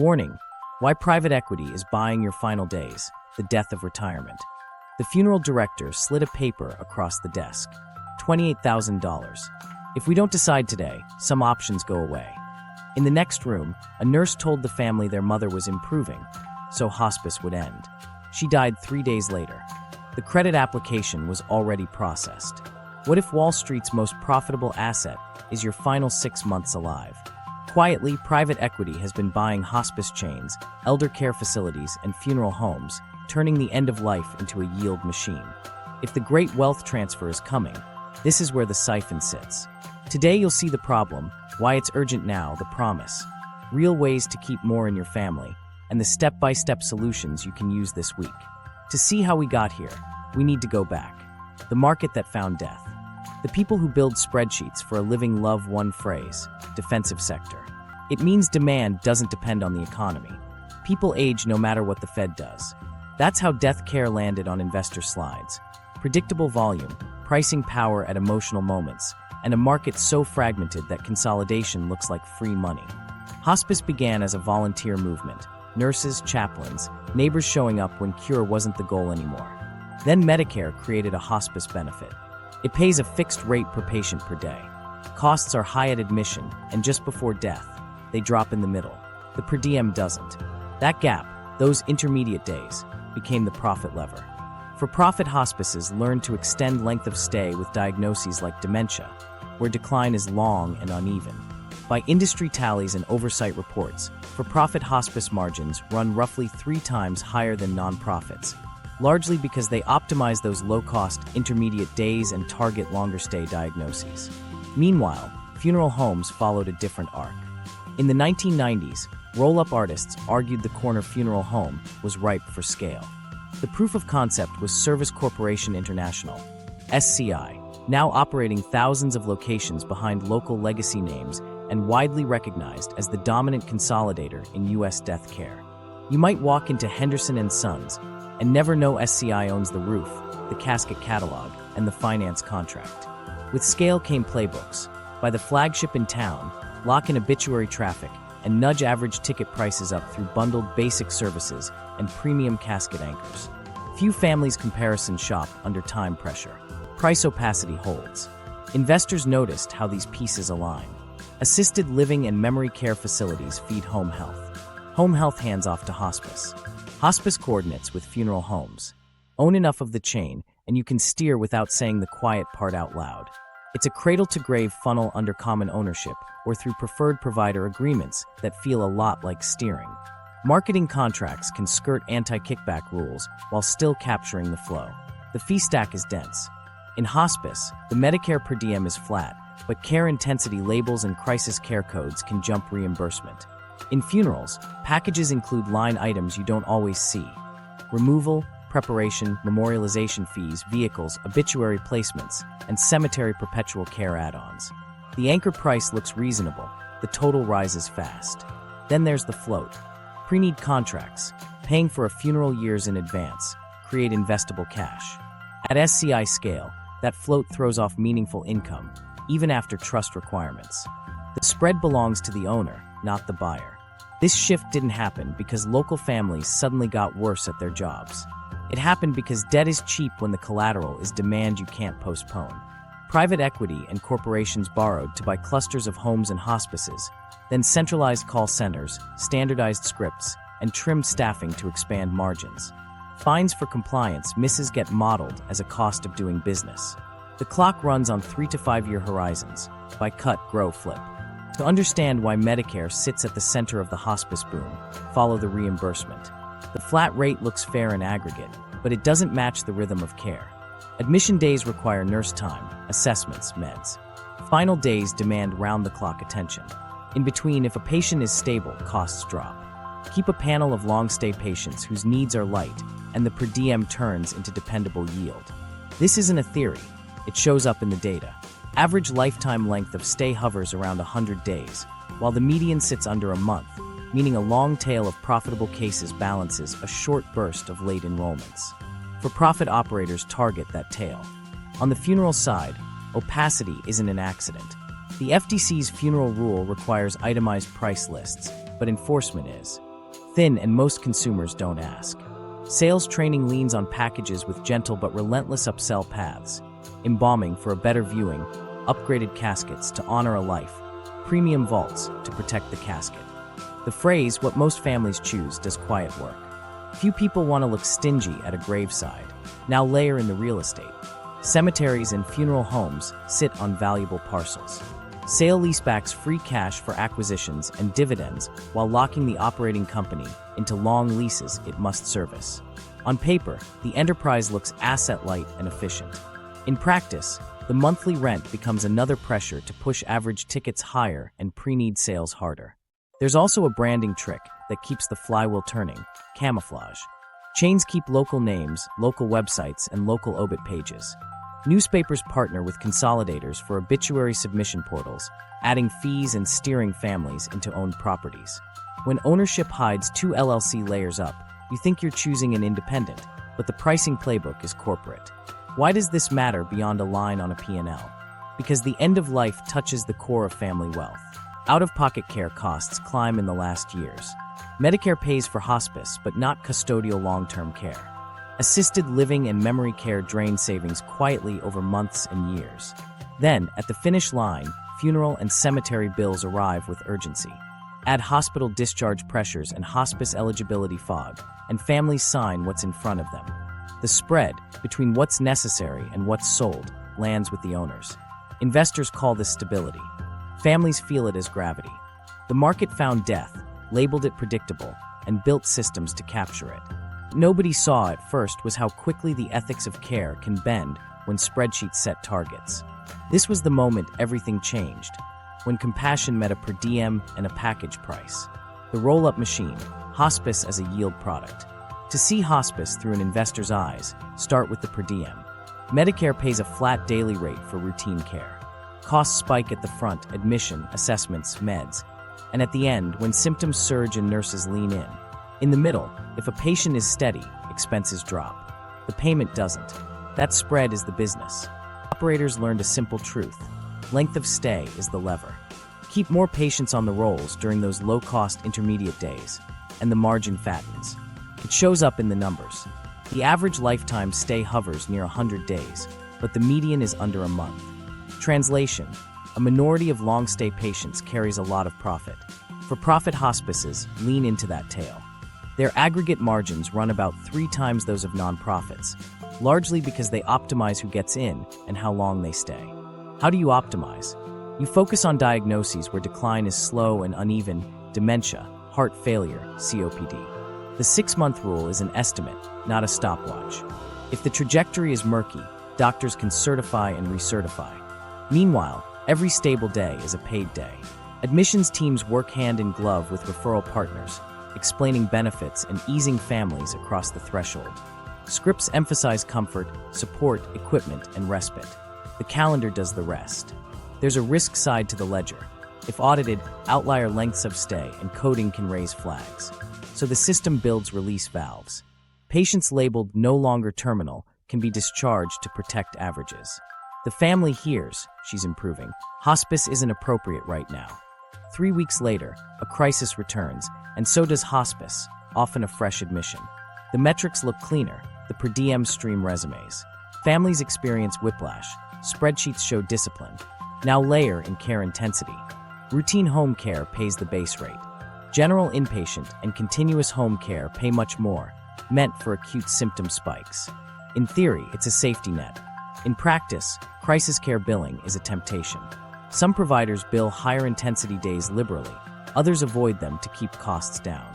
Warning: why private equity is buying your final days, the death of retirement. The funeral director slid a paper across the desk. $28,000. If we don't decide today, some options go away. In the next room, a nurse told the family their mother was improving, so hospice would end. She died 3 days later. The credit application was already processed. What if Wall Street's most profitable asset is your final 6 months alive? Quietly, private equity has been buying hospice chains, elder care facilities, and funeral homes, turning the end of life into a yield machine. If the great wealth transfer is coming, this is where the siphon sits. Today you'll see the problem, why it's urgent now, the promise, real ways to keep more in your family, and the step-by-step solutions you can use this week. To see how we got here, we need to go back. The market that found death. The people who build spreadsheets for a living love one phrase: defensive sector. It means demand doesn't depend on the economy. People age no matter what the Fed does. That's how death care landed on investor slides. Predictable volume, pricing power at emotional moments, and a market so fragmented that consolidation looks like free money. Hospice began as a volunteer movement. Nurses, chaplains, neighbors showing up when cure wasn't the goal anymore. Then Medicare created a hospice benefit. It pays a fixed rate per patient per day. Costs are high at admission, and just before death, they drop in the middle. The per diem doesn't. That gap, those intermediate days, became the profit lever. For-profit hospices learned to extend length of stay with diagnoses like dementia, where decline is long and uneven. By industry tallies and oversight reports, for-profit hospice margins run roughly 3 times higher than nonprofits, largely because they optimize those low-cost intermediate days and target longer-stay diagnoses. Meanwhile, funeral homes followed a different arc. In the 1990s, roll-up artists argued the corner funeral home was ripe for scale. The proof of concept was Service Corporation International, SCI, now operating thousands of locations behind local legacy names and widely recognized as the dominant consolidator in U.S. death care. You might walk into Henderson & Sons and never know SCI owns the roof, the casket catalog, and the finance contract. With scale came Playbooks. By the flagship in town, lock in obituary traffic, and nudge average ticket prices up through bundled basic services and premium casket anchors. Few families comparison shop under time pressure. Price opacity holds. Investors noticed how these pieces align. Assisted living and memory care facilities feed home health. Home health hands off to hospice. Hospice coordinates with funeral homes. Own enough of the chain, and you can steer without saying the quiet part out loud. It's a cradle-to-grave funnel under common ownership or through preferred provider agreements that feel a lot like steering. Marketing contracts can skirt anti-kickback rules while still capturing the flow. The fee stack is dense. In hospice, the Medicare per diem is flat, but care intensity labels and crisis care codes can jump reimbursement. In funerals, packages include line items you don't always see: removal, preparation, memorialization fees, vehicles, obituary placements, and cemetery perpetual care add-ons. The anchor price looks reasonable, the total rises fast. Then there's the float. Pre-need contracts, paying for a funeral years in advance, create investable cash. At SCI scale, that float throws off meaningful income, even after trust requirements. The spread belongs to the owner, not the buyer. This shift didn't happen because local families suddenly got worse at their jobs. It happened because debt is cheap when the collateral is demand you can't postpone. Private equity and corporations borrowed to buy clusters of homes and hospices, then centralized call centers, standardized scripts, and trimmed staffing to expand margins. Fines for compliance misses get modeled as a cost of doing business. The clock runs on 3 to 5 year horizons. By cut, grow, flip. To understand why Medicare sits at the center of the hospice boom, follow the reimbursement. The flat rate looks fair in aggregate, but it doesn't match the rhythm of care. Admission days require nurse time, assessments, meds. Final days demand round-the-clock attention. In between, if a patient is stable, costs drop. Keep a panel of long-stay patients whose needs are light, and the per diem turns into dependable yield. This isn't a theory. It shows up in the data. Average lifetime length of stay hovers around 100 days, while the median sits under a month, meaning a long tail of profitable cases balances a short burst of late enrollments. For-profit operators target that tail. On the funeral side, opacity isn't an accident. The FTC's funeral rule requires itemized price lists, but enforcement is. Thin, and most consumers don't ask. Sales training leans on packages with gentle but relentless upsell paths. Embalming for a better viewing, upgraded caskets to honor a life, premium vaults to protect the casket. The phrase, "what most families choose," does quiet work. Few people want to look stingy at a graveside. Now layer in the real estate. Cemeteries and funeral homes sit on valuable parcels. Sale-leasebacks free cash for acquisitions and dividends while locking the operating company into long leases it must service. On paper, the enterprise looks asset-light and efficient. In practice, the monthly rent becomes another pressure to push average tickets higher and pre-need sales harder. There's also a branding trick that keeps the flywheel turning: camouflage. Chains keep local names, local websites, and local obit pages. Newspapers partner with consolidators for obituary submission portals, adding fees and steering families into owned properties. When ownership hides 2 LLC layers up, you think you're choosing an independent, but the pricing playbook is corporate. Why does this matter beyond a line on a P&L? Because the end of life touches the core of family wealth. Out-of-pocket care costs climb in the last years. Medicare pays for hospice, but not custodial long-term care. Assisted living and memory care drain savings quietly over months and years. Then, at the finish line, funeral and cemetery bills arrive with urgency. Add hospital discharge pressures and hospice eligibility fog, and families sign what's in front of them. The spread between what's necessary and what's sold lands with the owners. Investors call this stability. Families feel it as gravity. The market found death, labeled it predictable, and built systems to capture it. Nobody saw at first was how quickly the ethics of care can bend when spreadsheets set targets. This was the moment everything changed, when compassion met a per diem and a package price. The roll-up machine, hospice as a yield product. To see hospice through an investor's eyes, start with the per diem. Medicare pays a flat daily rate for routine care. Costs spike at the front: admission, assessments, meds. And at the end, when symptoms surge and nurses lean in. In the middle, if a patient is steady, expenses drop. The payment doesn't. That spread is the business. Operators learned a simple truth: length of stay is the lever. Keep more patients on the rolls during those low-cost intermediate days, and the margin fattens. It shows up in the numbers. The average lifetime stay hovers near 100 days, but the median is under a month. Translation: a minority of long-stay patients carries a lot of profit. For-profit hospices lean into that tail. Their aggregate margins run about 3 times those of nonprofits, largely because they optimize who gets in and how long they stay. How do you optimize? You focus on diagnoses where decline is slow and uneven: dementia, heart failure, COPD. The 6-month rule is an estimate, not a stopwatch. If the trajectory is murky, doctors can certify and recertify. Meanwhile, every stable day is a paid day. Admissions teams work hand in glove with referral partners, explaining benefits and easing families across the threshold. Scripts emphasize comfort, support, equipment, and respite. The calendar does the rest. There's a risk side to the ledger. If audited, outlier lengths of stay and coding can raise flags. So the system builds release valves. Patients labeled no longer terminal can be discharged to protect averages. The family hears she's improving. Hospice isn't appropriate right now. 3 weeks later, a crisis returns, and so does hospice, often a fresh admission. The metrics look cleaner, the per diem stream resumes. Families experience whiplash, spreadsheets show discipline. Now layer in care intensity. Routine home care pays the base rate. General inpatient and continuous home care pay much more, meant for acute symptom spikes. In theory, it's a safety net. In practice, crisis care billing is a temptation. Some providers bill higher intensity days liberally, others avoid them to keep costs down.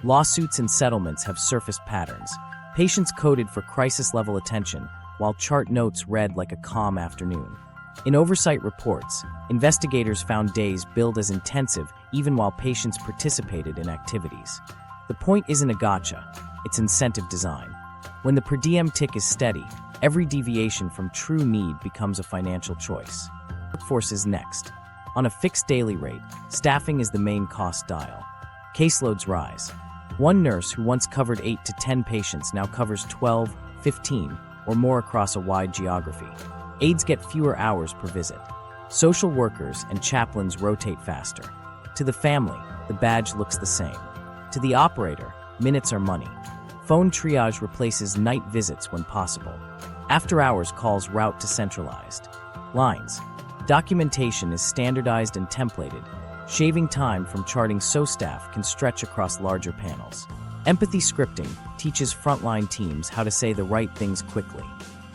Lawsuits and settlements have surfaced patterns. Patients coded for crisis-level attention, while chart notes read like a calm afternoon. In oversight reports, investigators found days billed as intensive even while patients participated in activities. The point isn't a gotcha, it's incentive design. When the per diem tick is steady, every deviation from true need becomes a financial choice. Workforce is next. On a fixed daily rate, staffing is the main cost dial. Caseloads rise. One nurse who once covered 8 to 10 patients now covers 12, 15, or more across a wide geography. Aides get fewer hours per visit. Social workers and chaplains rotate faster. To the family, the badge looks the same. To the operator, minutes are money. Phone triage replaces night visits when possible. After-hours calls route to centralized lines. Documentation is standardized and templated, shaving time from charting so staff can stretch across larger panels. Empathy scripting teaches frontline teams how to say the right things quickly.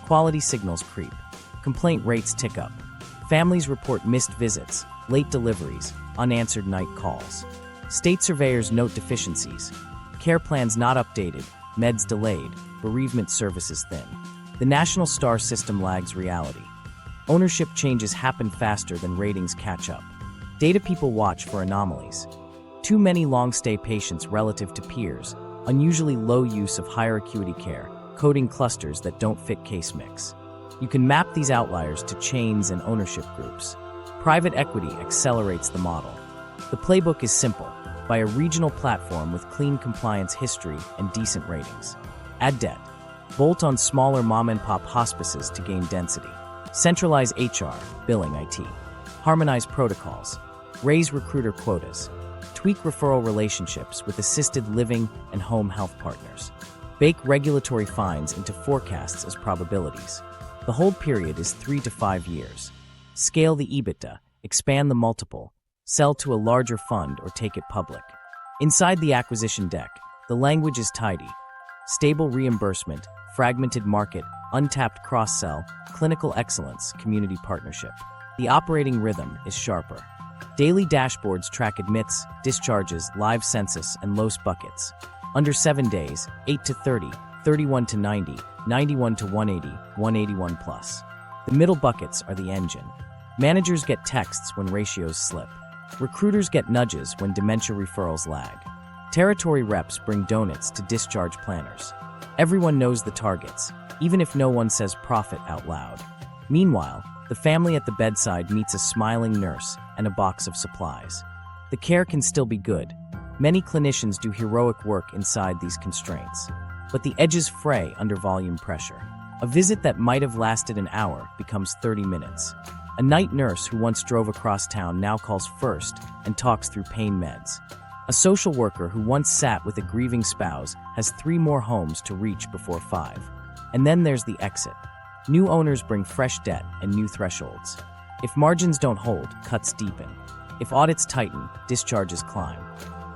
Quality signals creep. Complaint rates tick up. Families report missed visits, late deliveries, unanswered night calls. State surveyors note deficiencies. Care plans not updated, meds delayed, bereavement services thin. The National STAR system lags reality. Ownership changes happen faster than ratings catch up. Data people watch for anomalies. Too many long-stay patients relative to peers, unusually low use of higher acuity care, coding clusters that don't fit case mix. You can map these outliers to chains and ownership groups. Private equity accelerates the model. The playbook is simple: buy a regional platform with clean compliance history and decent ratings. Add debt. Bolt on smaller mom-and-pop hospices to gain density. Centralize HR, billing, IT. Harmonize protocols. Raise recruiter quotas. Tweak referral relationships with assisted living and home health partners. Bake regulatory fines into forecasts as probabilities. The hold period is 3 to 5 years. Scale the EBITDA, expand the multiple, sell to a larger fund or take it public. Inside the acquisition deck, the language is tidy. Stable reimbursement, fragmented market, untapped cross-sell, clinical excellence, community partnership. The operating rhythm is sharper. Daily dashboards track admits, discharges, live census, and LOS buckets. Under 7 days, 8 to 30, 31 to 90, 91 to 180, 181 plus. The middle buckets are the engine. Managers get texts when ratios slip. Recruiters get nudges when dementia referrals lag. Territory reps bring donuts to discharge planners. Everyone knows the targets, even if no one says profit out loud. Meanwhile, the family at the bedside meets a smiling nurse and a box of supplies. The care can still be good. Many clinicians do heroic work inside these constraints, but the edges fray under volume pressure. A visit that might have lasted an hour becomes 30 minutes. A night nurse who once drove across town now calls first and talks through pain meds. A social worker who once sat with a grieving spouse has 3 more homes to reach before 5. And then there's the exit. New owners bring fresh debt and new thresholds. If margins don't hold, cuts deepen. If audits tighten, discharges climb.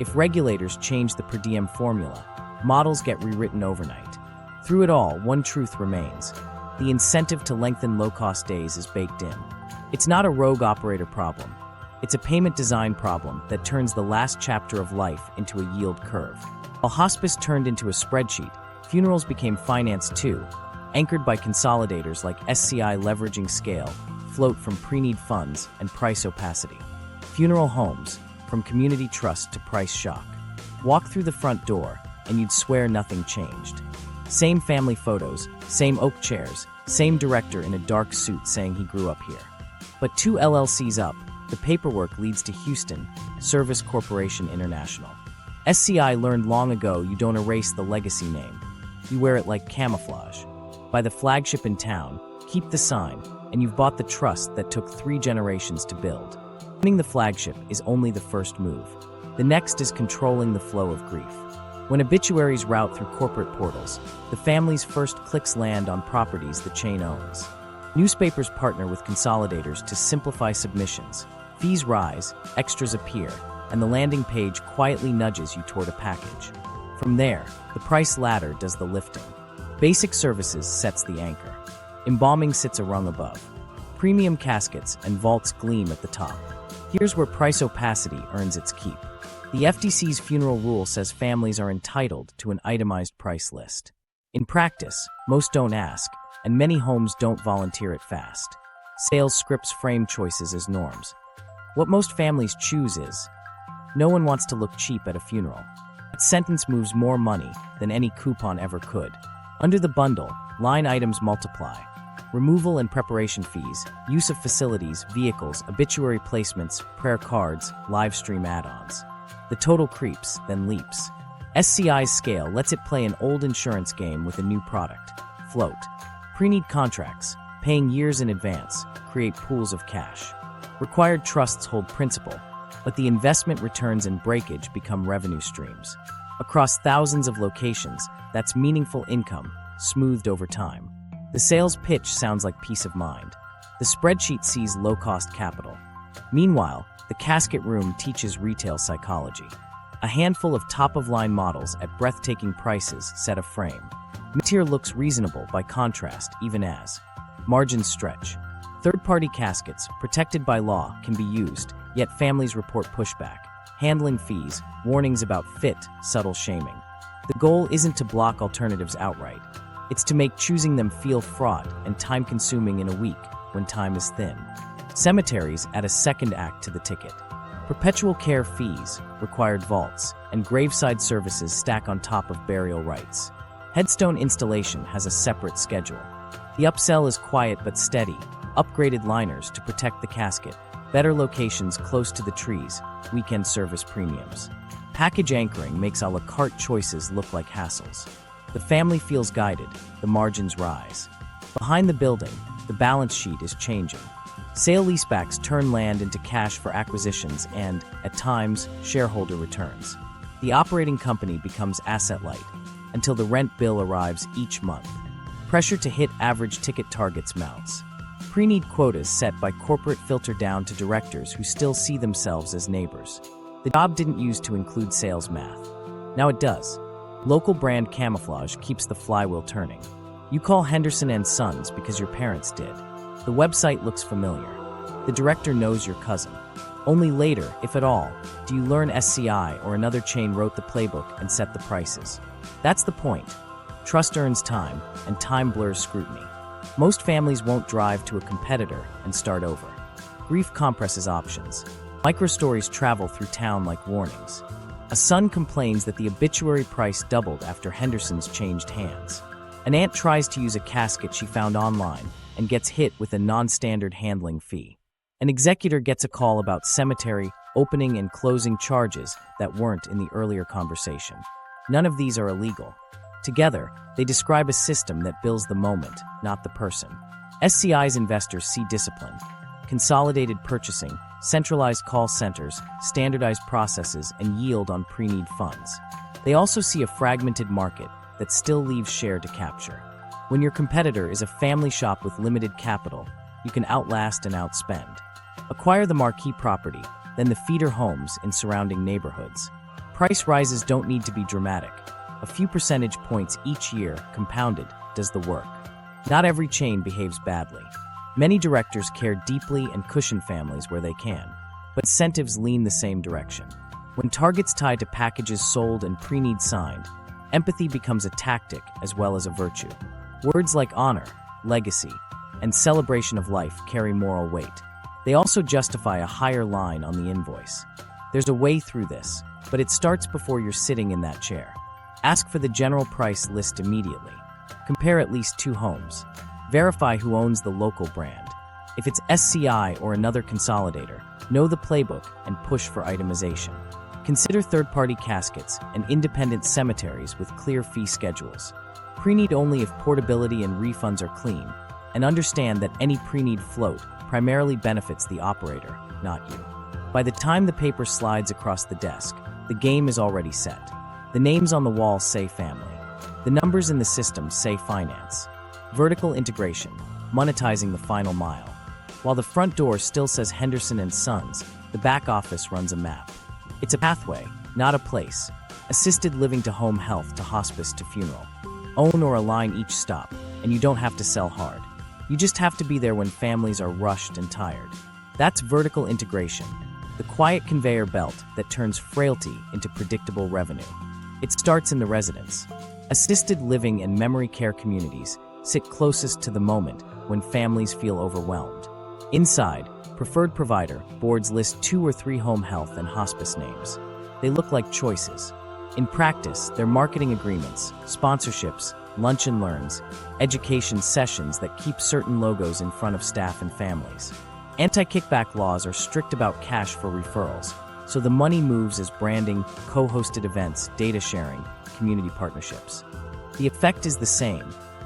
If regulators change the per diem formula, models get rewritten overnight. Through it all, one truth remains. The incentive to lengthen low-cost days is baked in. It's not a rogue operator problem. It's a payment design problem that turns the last chapter of life into a yield curve. While hospice turned into a spreadsheet, funerals became finance too, anchored by consolidators like SCI leveraging scale, float from pre-need funds, and price opacity. Funeral homes, from community trust to price shock. Walk through the front door, and you'd swear nothing changed. Same family photos, same oak chairs, same director in a dark suit saying he grew up here. But 2 LLCs up, the paperwork leads to Houston, Service Corporation International. SCI learned long ago you don't erase the legacy name. You wear it like camouflage. Buy the flagship in town, keep the sign, and you've bought the trust that took 3 generations to build. Owning the flagship is only the first move. The next is controlling the flow of grief. When obituaries route through corporate portals, the family's first clicks land on properties the chain owns. Newspapers partner with consolidators to simplify submissions. Fees rise, extras appear, and the landing page quietly nudges you toward a package. From there, the price ladder does the lifting. Basic services sets the anchor. Embalming sits a rung above. Premium caskets and vaults gleam at the top. Here's where price opacity earns its keep. The FTC's funeral rule says families are entitled to an itemized price list. In practice, most don't ask, and many homes don't volunteer it fast. Sales scripts frame choices as norms. What most families choose is, no one wants to look cheap at a funeral. That sentence moves more money than any coupon ever could. Under the bundle, line items multiply. Removal and preparation fees, use of facilities, vehicles, obituary placements, prayer cards, live stream add-ons. The total creeps, then leaps. SCI's scale lets it play an old insurance game with a new product. Float. Pre-need contracts, paying years in advance, create pools of cash. Required trusts hold principal. but the investment returns and breakage become revenue streams. Across thousands of locations, that's meaningful income, smoothed over time. The sales pitch sounds like peace of mind. The spreadsheet sees low-cost capital. Meanwhile, the casket room teaches retail psychology. A handful of top-of-line models at breathtaking prices set a frame. Mid-tier looks reasonable by contrast, even as margins stretch. Third-party caskets, protected by law, can be used, yet families report pushback. Handling fees, warnings about fit, subtle shaming. The goal isn't to block alternatives outright. It's to make choosing them feel fraught and time-consuming in a week when time is thin. Cemeteries add a second act to the ticket. Perpetual care fees, required vaults, and graveside services stack on top of burial rites. Headstone installation has a separate schedule. The upsell is quiet but steady. Upgraded liners to protect the casket, better locations close to the trees, weekend service premiums. Package anchoring makes a la carte choices look like hassles. The family feels guided, the margins rise. Behind the building, the balance sheet is changing. Sale-leasebacks turn land into cash for acquisitions and, at times, shareholder returns. The operating company becomes asset-light until the rent bill arrives each month. Pressure to hit average ticket targets mounts. Pre-need quotas set by corporate filter down to directors who still see themselves as neighbors. The job didn't use to include sales math. Now it does. Local brand camouflage keeps the flywheel turning. You call Henderson and Sons because your parents did. The website looks familiar. The director knows your cousin. Only later, if at all, do you learn SCI or another chain wrote the playbook and set the prices. That's the point. Trust earns time, and time blurs scrutiny. Most families won't drive to a competitor and start over. Grief compresses options. Microstories travel through town like warnings. A son complains that the obituary price doubled after Henderson's changed hands. An aunt tries to use a casket she found online and gets hit with a non-standard handling fee. An executor gets a call about cemetery opening and closing charges that weren't in the earlier conversation. None of these are illegal. Together, they describe a system that bills the moment, not the person. SCI's investors see discipline, consolidated purchasing, centralized call centers, standardized processes, and yield on pre-need funds. They also see a fragmented market that still leaves share to capture. When your competitor is a family shop with limited capital, you can outlast and outspend. Acquire the marquee property, then the feeder homes in surrounding neighborhoods. Price rises don't need to be dramatic. A few percentage points each year, compounded, does the work. Not every chain behaves badly. Many directors care deeply and cushion families where they can, but incentives lean the same direction. When targets tied to packages sold and pre-need signed, empathy becomes a tactic as well as a virtue. Words like honor, legacy, and celebration of life carry moral weight. They also justify a higher line on the invoice. There's a way through this, but it starts before you're sitting in that chair. Ask for the general price list immediately. Compare at least 2 homes. Verify who owns the local brand. If it's SCI or another consolidator, know the playbook and push for itemization. Consider third-party caskets and independent cemeteries with clear fee schedules. Pre-need only if portability and refunds are clean, and understand that any pre-need float primarily benefits the operator, not you. By the time the paper slides across the desk, the game is already set. The names on the wall say family. The numbers in the system say finance. Vertical integration, monetizing the final mile. While the front door still says Henderson and Sons, the back office runs a map. It's a pathway, not a place. Assisted living to home health to hospice to funeral. Own or align each stop, and you don't have to sell hard. You just have to be there when families are rushed and tired. That's vertical integration, the quiet conveyor belt that turns frailty into predictable revenue. It starts in the residence. Assisted living and memory care communities sit closest to the moment when families feel overwhelmed. Inside, preferred provider boards list 2 or 3 home health and hospice names. They look like choices. In practice, they're marketing agreements, sponsorships, lunch and learns, education sessions that keep certain logos in front of staff and families. Anti-kickback laws are strict about cash for referrals, so the money moves as branding, co-hosted events, data sharing, community partnerships. The effect is the same,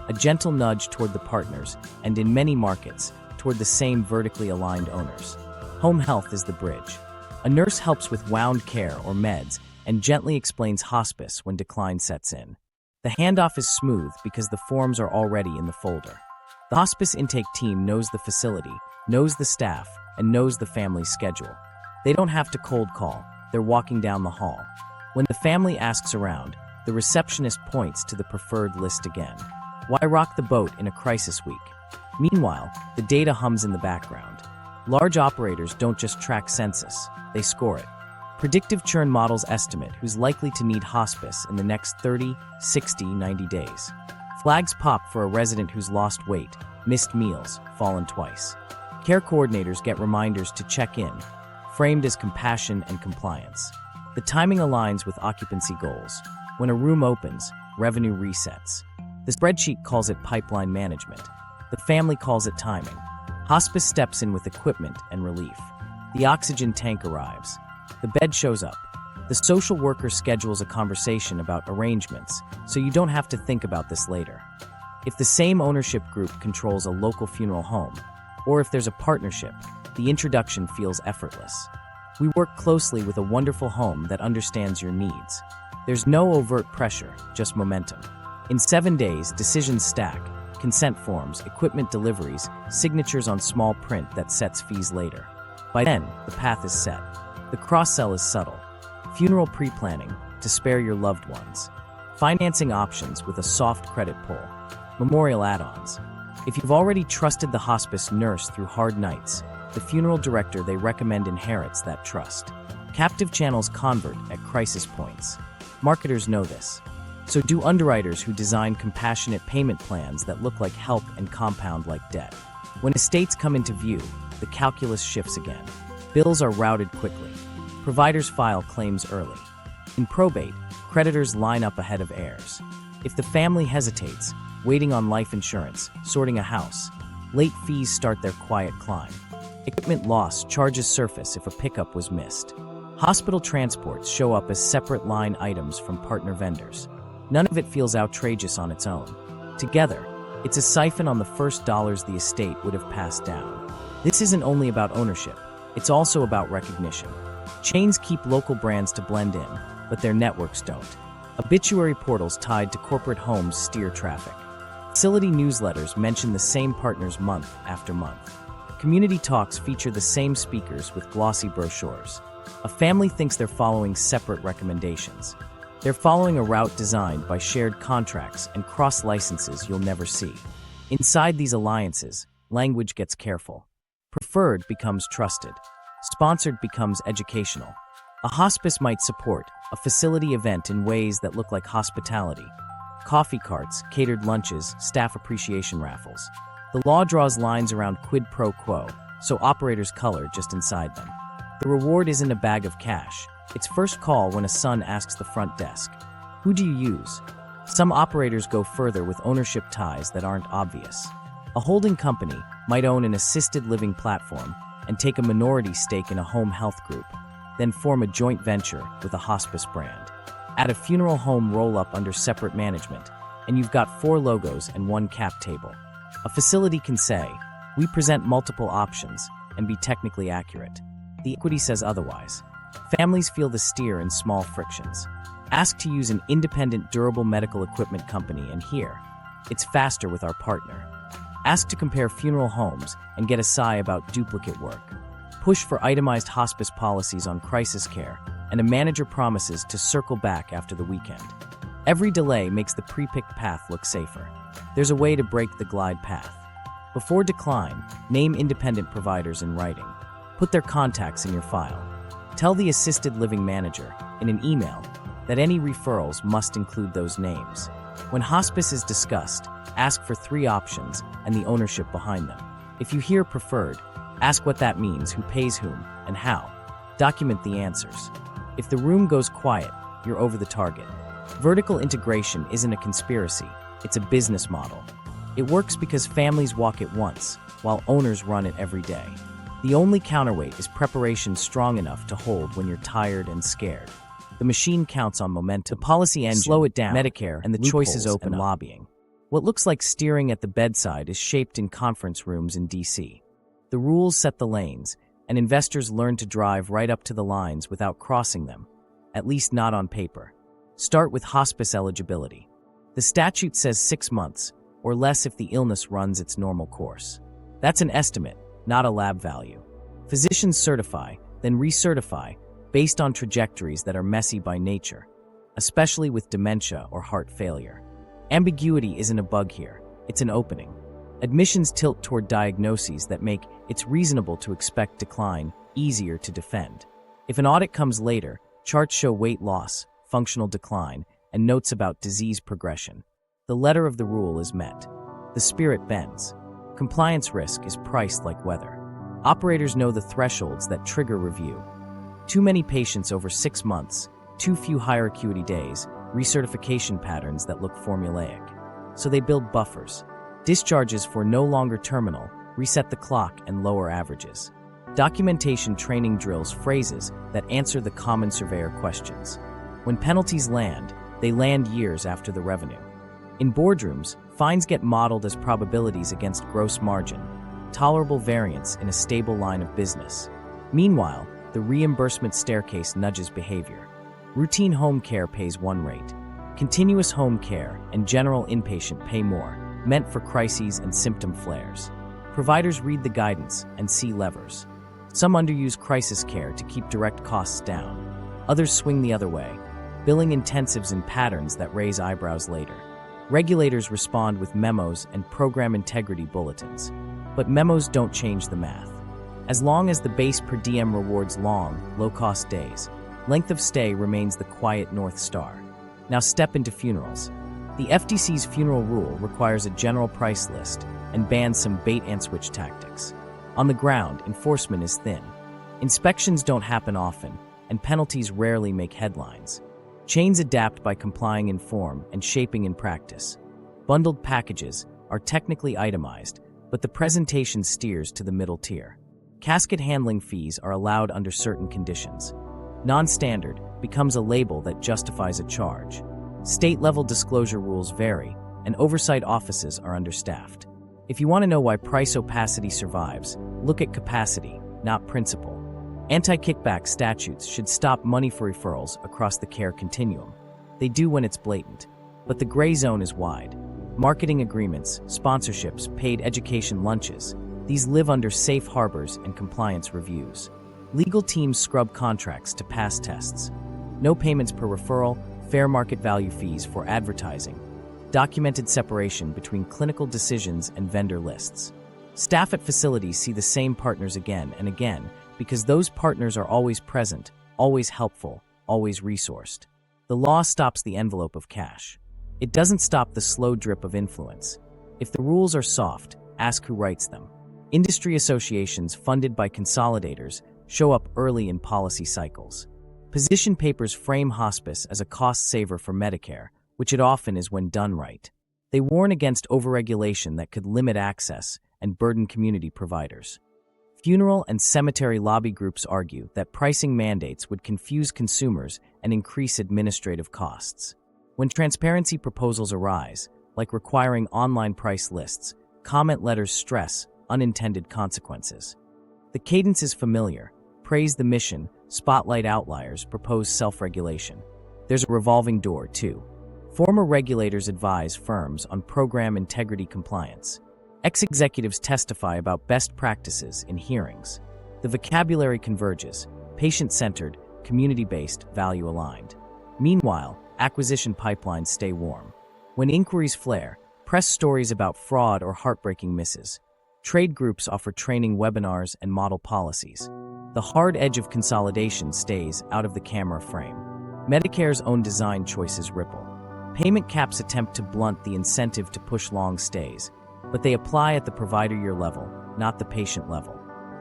a gentle nudge toward the partners, and in many markets, toward the same vertically aligned owners. Home health is the bridge. A nurse helps with wound care or meds and gently explains hospice when decline sets in. The handoff is smooth because the forms are already in the folder. The hospice intake team knows the facility, knows the staff, and knows the family's schedule. They don't have to cold call, they're walking down the hall. When the family asks around, the receptionist points to the preferred list again. Why rock the boat in a crisis week? Meanwhile, the data hums in the background. Large operators don't just track census, they score it. Predictive churn models estimate who's likely to need hospice in the next 30, 60, 90 days. Flags pop for a resident who's lost weight, missed meals, fallen twice. Care coordinators get reminders to check in, framed as compassion and compliance. The timing aligns with occupancy goals. When a room opens, revenue resets. The spreadsheet calls it pipeline management. The family calls it timing. Hospice steps in with equipment and relief. The oxygen tank arrives. The bed shows up. The social worker schedules a conversation about arrangements, so you don't have to think about this later. If the same ownership group controls a local funeral home, or if there's a partnership, the introduction feels effortless. We work closely with a wonderful home that understands your needs. There's no overt pressure, just momentum. In 7 days, decisions stack, consent forms, equipment deliveries, signatures on small print that sets fees later. By then, the path is set. The cross-sell is subtle. Funeral pre-planning, to spare your loved ones. Financing options with a soft credit pull. Memorial add-ons. If you've already trusted the hospice nurse through hard nights, the funeral director they recommend inherits that trust. Captive channels convert at crisis points. Marketers know this. So do underwriters who design compassionate payment plans that look like help and compound like debt. When estates come into view, the calculus shifts again. Bills are routed quickly. Providers file claims early. In probate, creditors line up ahead of heirs. If the family hesitates, waiting on life insurance, sorting a house, late fees start their quiet climb. Equipment loss charges surface if a pickup was missed. Hospital transports show up as separate line items from partner vendors. None of it feels outrageous on its own. Together, it's a siphon on the first dollars the estate would have passed down. This isn't only about ownership, it's also about recognition. Chains keep local brands to blend in, but their networks don't. Obituary portals tied to corporate homes steer traffic. Facility newsletters mention the same partners month after month. Community talks feature the same speakers with glossy brochures. A family thinks they're following separate recommendations. They're following a route designed by shared contracts and cross-licenses you'll never see. Inside these alliances, language gets careful. Preferred becomes trusted. Sponsored becomes educational. A hospice might support a facility event in ways that look like hospitality. Coffee carts, catered lunches, staff appreciation raffles. The law draws lines around quid pro quo, so operators color just inside them. The reward isn't a bag of cash. It's first call when a son asks the front desk, "Who do you use?" Some operators go further with ownership ties that aren't obvious. A holding company might own an assisted living platform and take a minority stake in a home health group, then form a joint venture with a hospice brand. Add a funeral home roll-up under separate management, and you've got 4 logos and 1 cap table. A facility can say, "We present multiple options," and be technically accurate. The equity says otherwise. Families feel the steer in small frictions. Ask to use an independent durable medical equipment company, and here, it's faster with our partner. Ask to compare funeral homes and get a sigh about duplicate work. Push for itemized hospice policies on crisis care, and a manager promises to circle back after the weekend. Every delay makes the pre-picked path look safer. There's a way to break the glide path. Before decline, name independent providers in writing. Put their contacts in your file. Tell the assisted living manager, in an email, that any referrals must include those names. When hospice is discussed, ask for 3 options and the ownership behind them. If you hear preferred, ask what that means, who pays whom, and how. Document the answers. If the room goes quiet, you're over the target. Vertical integration isn't a conspiracy, it's a business model. It works because families walk it once, while owners run it every day. The only counterweight is preparation strong enough to hold when you're tired and scared. The machine counts on momentum. The policy engine, slow it down, Medicare, and the choice is open lobbying. What looks like steering at the bedside is shaped in conference rooms in D.C. The rules set the lanes, and investors learn to drive right up to the lines without crossing them, at least not on paper. Start with hospice eligibility. The statute says 6 months, or less if the illness runs its normal course. That's an estimate, not a lab value. Physicians certify, then recertify, based on trajectories that are messy by nature, especially with dementia or heart failure. Ambiguity isn't a bug here, it's an opening. Admissions tilt toward diagnoses that make it's reasonable to expect decline easier to defend. If an audit comes later, charts show weight loss, functional decline, and notes about disease progression. The letter of the rule is met. The spirit bends. Compliance risk is priced like weather. Operators know the thresholds that trigger review. Too many patients over 6 months, too few higher acuity days, recertification patterns that look formulaic. So they build buffers. Discharges for no longer terminal, reset the clock, and lower averages. Documentation training drills phrases that answer the common surveyor questions. When penalties land, they land years after the revenue. In boardrooms, fines get modeled as probabilities against gross margin, tolerable variance in a stable line of business. Meanwhile, the reimbursement staircase nudges behavior. Routine home care pays one rate. Continuous home care and general inpatient pay more, meant for crises and symptom flares. Providers read the guidance and see levers. Some underuse crisis care to keep direct costs down. Others swing the other way, billing intensives in patterns that raise eyebrows later. Regulators respond with memos and program integrity bulletins. But memos don't change the math. As long as the base per diem rewards long, low-cost days, length of stay remains the quiet North Star. Now step into funerals. The FTC's funeral rule requires a general price list and bans some bait-and-switch tactics. On the ground, enforcement is thin. Inspections don't happen often, and penalties rarely make headlines. Chains adapt by complying in form and shaping in practice. Bundled packages are technically itemized, but the presentation steers to the middle tier. Casket handling fees are allowed under certain conditions. Non-standard becomes a label that justifies a charge. State-level disclosure rules vary, and oversight offices are understaffed. If you want to know why price opacity survives, look at capacity, not principle. Anti-kickback statutes should stop money for referrals across the care continuum. They do when it's blatant, but the gray zone is wide. Marketing agreements, sponsorships, paid education lunches, these live under safe harbors and compliance reviews. Legal teams scrub contracts to pass tests. No payments per referral, fair market value fees for advertising. Documented separation between clinical decisions and vendor lists. Staff at facilities see the same partners again and again because those partners are always present, always helpful, always resourced. The law stops the envelope of cash. It doesn't stop the slow drip of influence. If the rules are soft, ask who writes them. Industry associations funded by consolidators show up early in policy cycles. Position papers frame hospice as a cost saver for Medicare, which it often is when done right. They warn against overregulation that could limit access and burden community providers. Funeral and cemetery lobby groups argue that pricing mandates would confuse consumers and increase administrative costs. When transparency proposals arise, like requiring online price lists, comment letters stress unintended consequences. The cadence is familiar: praise the mission, spotlight outliers, propose self-regulation. There's a revolving door, too. Former regulators advise firms on program integrity compliance. Ex-executives testify about best practices in hearings. The vocabulary converges: patient-centered, community-based, value-aligned. Meanwhile, acquisition pipelines stay warm. When inquiries flare, press stories about fraud or heartbreaking misses. Trade groups offer training webinars and model policies. The hard edge of consolidation stays out of the camera frame. Medicare's own design choices ripple. Payment caps attempt to blunt the incentive to push long stays, but they apply at the provider year level, not the patient level.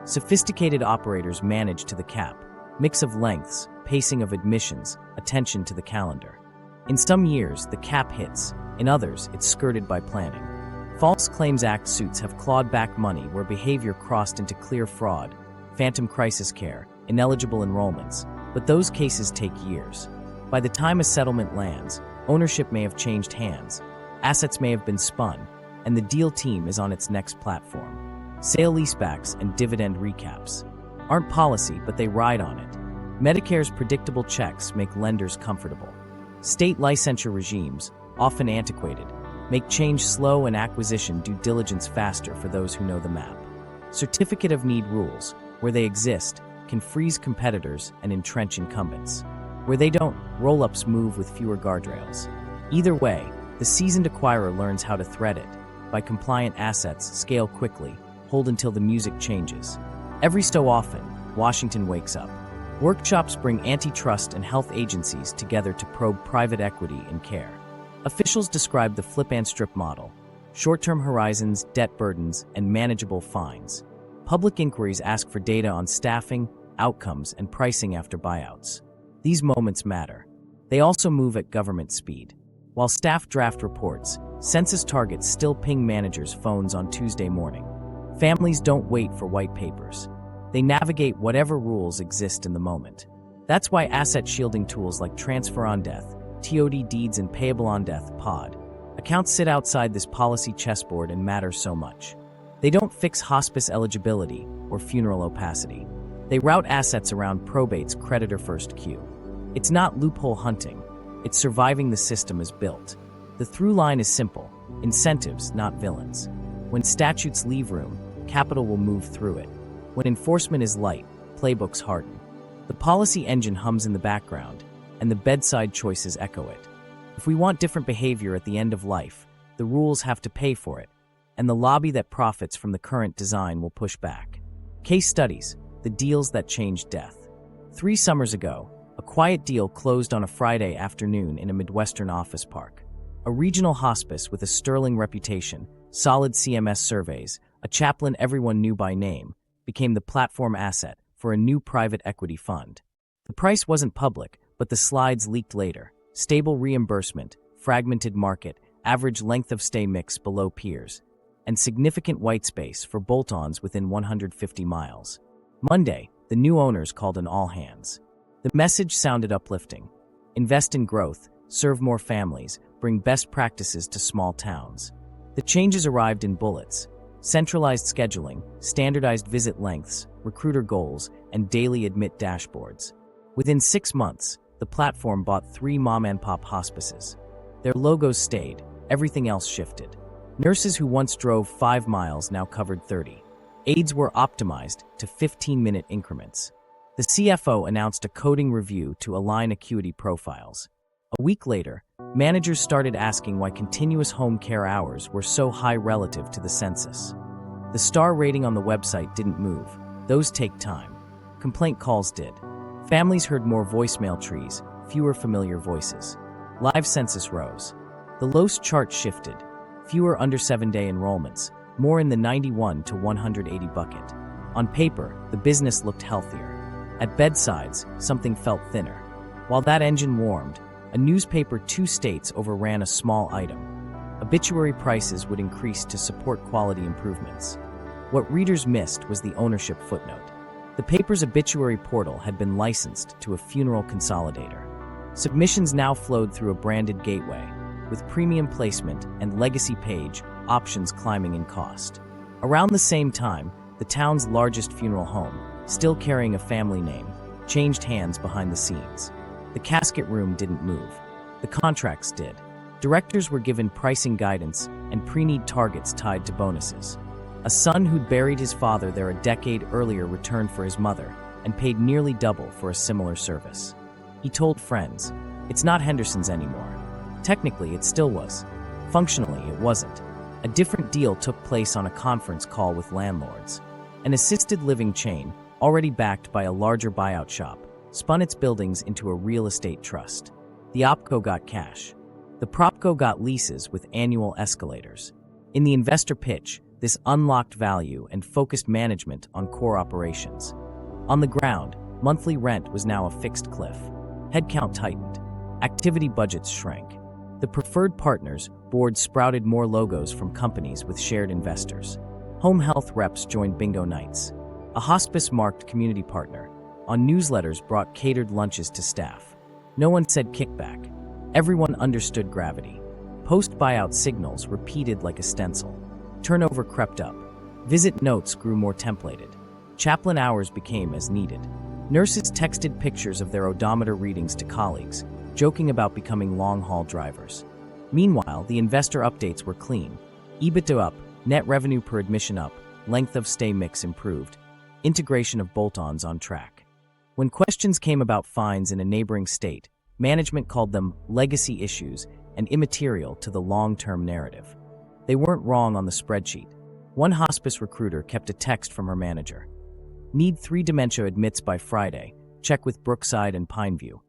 Sophisticated operators manage to the cap, mix of lengths, pacing of admissions, attention to the calendar. In some years, the cap hits. In others, it's skirted by planning. False Claims Act suits have clawed back money where behavior crossed into clear fraud, phantom crisis care, ineligible enrollments, but those cases take years. By the time a settlement lands, ownership may have changed hands, assets may have been spun, and the deal team is on its next platform. Sale leasebacks and dividend recaps. aren't policy, but they ride on it. Medicare's predictable checks make lenders comfortable. State licensure regimes, often antiquated, make change slow and acquisition due diligence faster for those who know the map. Certificate of need rules, where they exist, can freeze competitors and entrench incumbents. Where they don't, roll-ups move with fewer guardrails. Either way, the seasoned acquirer learns how to thread it. By compliant assets, scale quickly, hold until the music changes. Every so often, Washington wakes up. Workshops bring antitrust and health agencies together to probe private equity in care. Officials describe the flip and strip model: short-term horizons, debt burdens, and manageable fines. Public inquiries ask for data on staffing, outcomes, and pricing after buyouts. These moments matter. They also move at government speed. While staff draft reports, census targets still ping managers' phones on Tuesday morning. Families don't wait for white papers. They navigate whatever rules exist in the moment. That's why asset shielding tools like transfer on death, TOD deeds, and payable on death (POD) accounts sit outside this policy chessboard and matter so much. They don't fix hospice eligibility or funeral opacity. They route assets around probate's creditor-first queue. It's not loophole hunting. It's surviving the system as built. The through line is simple: incentives, not villains. When statutes leave room, capital will move through it. When enforcement is light, playbooks harden. The policy engine hums in the background, and the bedside choices echo it. If we want different behavior at the end of life, the rules have to pay for it, and the lobby that profits from the current design will push back. Case studies: the deals that changed death. 3 summers ago, a quiet deal closed on a Friday afternoon in a Midwestern office park. A regional hospice with a sterling reputation, solid CMS surveys, a chaplain everyone knew by name, became the platform asset for a new private equity fund. The price wasn't public, but the slides leaked later. Stable reimbursement, fragmented market, average length of stay mix below peers, and significant white space for bolt-ons within 150 miles. Monday, the new owners called an all-hands. The message sounded uplifting: invest in growth, serve more families, bring best practices to small towns. The changes arrived in bullets: centralized scheduling, standardized visit lengths, recruiter goals, and daily admit dashboards. Within 6 months, the platform bought 3 mom-and-pop hospices. Their logos stayed, everything else shifted. Nurses who once drove 5 miles now covered 30. Aides were optimized to 15-minute increments. The CFO announced a coding review to align acuity profiles. A week later, managers started asking why continuous home care hours were so high relative to the census. The star rating on the website didn't move. Those take time. Complaint calls did. Families heard more voicemail trees, fewer familiar voices. Live census rose. The LOS chart shifted. Fewer under 7-day enrollments, more in the 91 to 180 bucket. On paper, the business looked healthier. At bedsides, something felt thinner. While that engine warmed, a newspaper 2 states overran a small item. Obituary prices would increase to support quality improvements. What readers missed was the ownership footnote. The paper's obituary portal had been licensed to a funeral consolidator. Submissions now flowed through a branded gateway, with premium placement and legacy page options climbing in cost. Around the same time, the town's largest funeral home, still carrying a family name, changed hands behind the scenes. The casket room didn't move. The contracts did. Directors were given pricing guidance and pre-need targets tied to bonuses. A son who'd buried his father there a decade earlier returned for his mother and paid nearly double for a similar service. He told friends, "It's not Henderson's anymore." Technically, it still was. Functionally, it wasn't. A different deal took place on a conference call with landlords. An assisted living chain, already backed by a larger buyout shop, spun its buildings into a real estate trust. The OpCo got cash. The PropCo got leases with annual escalators. In the investor pitch, this unlocked value and focused management on core operations. On the ground, monthly rent was now a fixed cliff. Headcount tightened. Activity budgets shrank. The preferred partners board sprouted more logos from companies with shared investors. Home health reps joined bingo nights. A hospice marked community partner. On newsletters brought catered lunches to staff. No one said kickback. Everyone understood gravity. Post-buyout signals repeated like a stencil. Turnover crept up. Visit notes grew more templated. Chaplain hours became as needed. Nurses texted pictures of their odometer readings to colleagues, joking about becoming long-haul drivers. Meanwhile, the investor updates were clean. EBITDA up, net revenue per admission up, length of stay mix improved, integration of bolt-ons on track. When questions came about fines in a neighboring state, management called them legacy issues and immaterial to the long-term narrative. They weren't wrong on the spreadsheet. One hospice recruiter kept a text from her manager. Need 3 dementia admits by Friday. Check with Brookside and Pineview.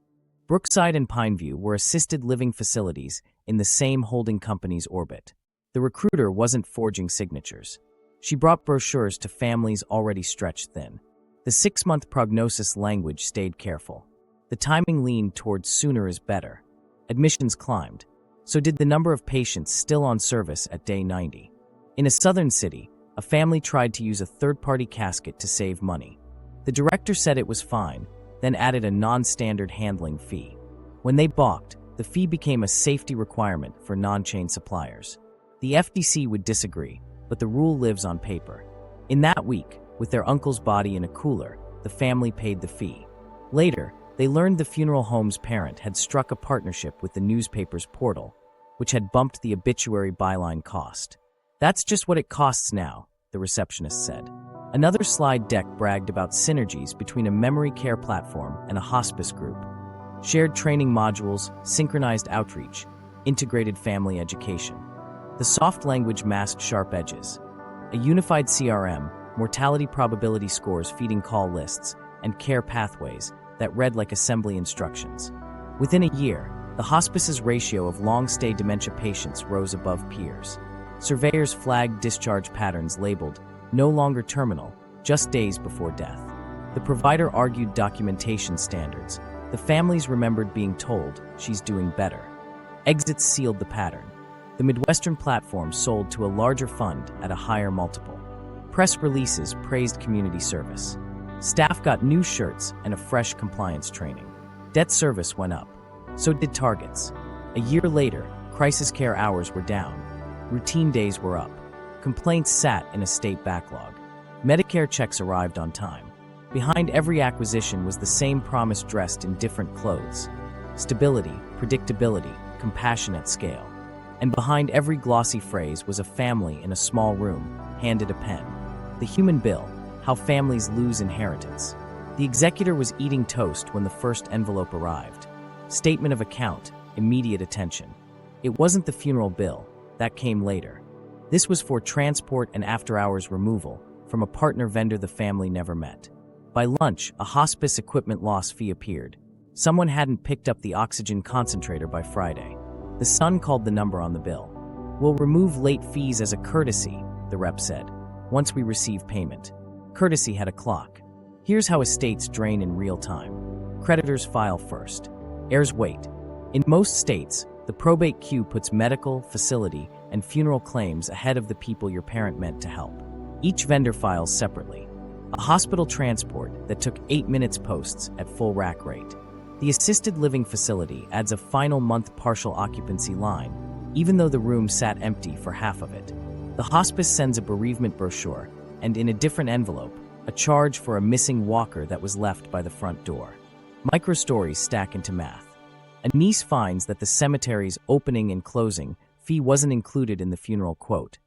Brookside and Pineview were assisted living facilities in the same holding company's orbit. The recruiter wasn't forging signatures. She brought brochures to families already stretched thin. The 6-month prognosis language stayed careful. The timing leaned towards sooner is better. Admissions climbed. So did the number of patients still on service at day 90. In a southern city, a family tried to use a third-party casket to save money. The director said it was fine, then added a non-standard handling fee. When they balked, the fee became a safety requirement for non-chain suppliers. The FDC would disagree, but the rule lives on paper. In that week, with their uncle's body in a cooler, the family paid the fee. Later, they learned the funeral home's parent had struck a partnership with the newspaper's portal, which had bumped the obituary byline cost. That's just what it costs now, the receptionist said. Another slide deck bragged about synergies between a memory care platform and a hospice group. Shared training modules, synchronized outreach, integrated family education. The soft language masked sharp edges. A unified CRM, mortality probability scores feeding call lists, and care pathways that read like assembly instructions. Within a year, the hospice's ratio of long-stay dementia patients rose above peers. Surveyors flagged discharge patterns labeled, no longer terminal, just days before death. The provider argued documentation standards. The families remembered being told, she's doing better. Exits sealed the pattern. The Midwestern platform sold to a larger fund at a higher multiple. Press releases praised community service. Staff got new shirts and a fresh compliance training. Debt service went up. So did targets. A year later, crisis care hours were down. Routine days were up. Complaints sat in a state backlog. Medicare checks arrived on time. Behind every acquisition was the same promise dressed in different clothes. Stability, predictability, compassion at scale. And behind every glossy phrase was a family in a small room, handed a pen. The human bill, how families lose inheritance. The executor was eating toast when the first envelope arrived. Statement of account, immediate attention. It wasn't the funeral bill, that came later. This was for transport and after-hours removal from a partner vendor the family never met. By lunch, a hospice equipment loss fee appeared. Someone hadn't picked up the oxygen concentrator by Friday. The son called the number on the bill. We'll remove late fees as a courtesy, the rep said, once we receive payment. Courtesy had a clock. Here's how estates drain in real time. Creditors file first. Heirs wait. In most states, the probate queue puts medical, facility, and funeral claims ahead of the people your parent meant to help. Each vendor files separately. A hospital transport that took 8 minutes posts at full rack rate. The assisted living facility adds a final month partial occupancy line, even though the room sat empty for half of it. The hospice sends a bereavement brochure, and in a different envelope, a charge for a missing walker that was left by the front door. Microstories stack into math. A niece finds that the cemetery's opening and closing fee wasn't included in the funeral quote.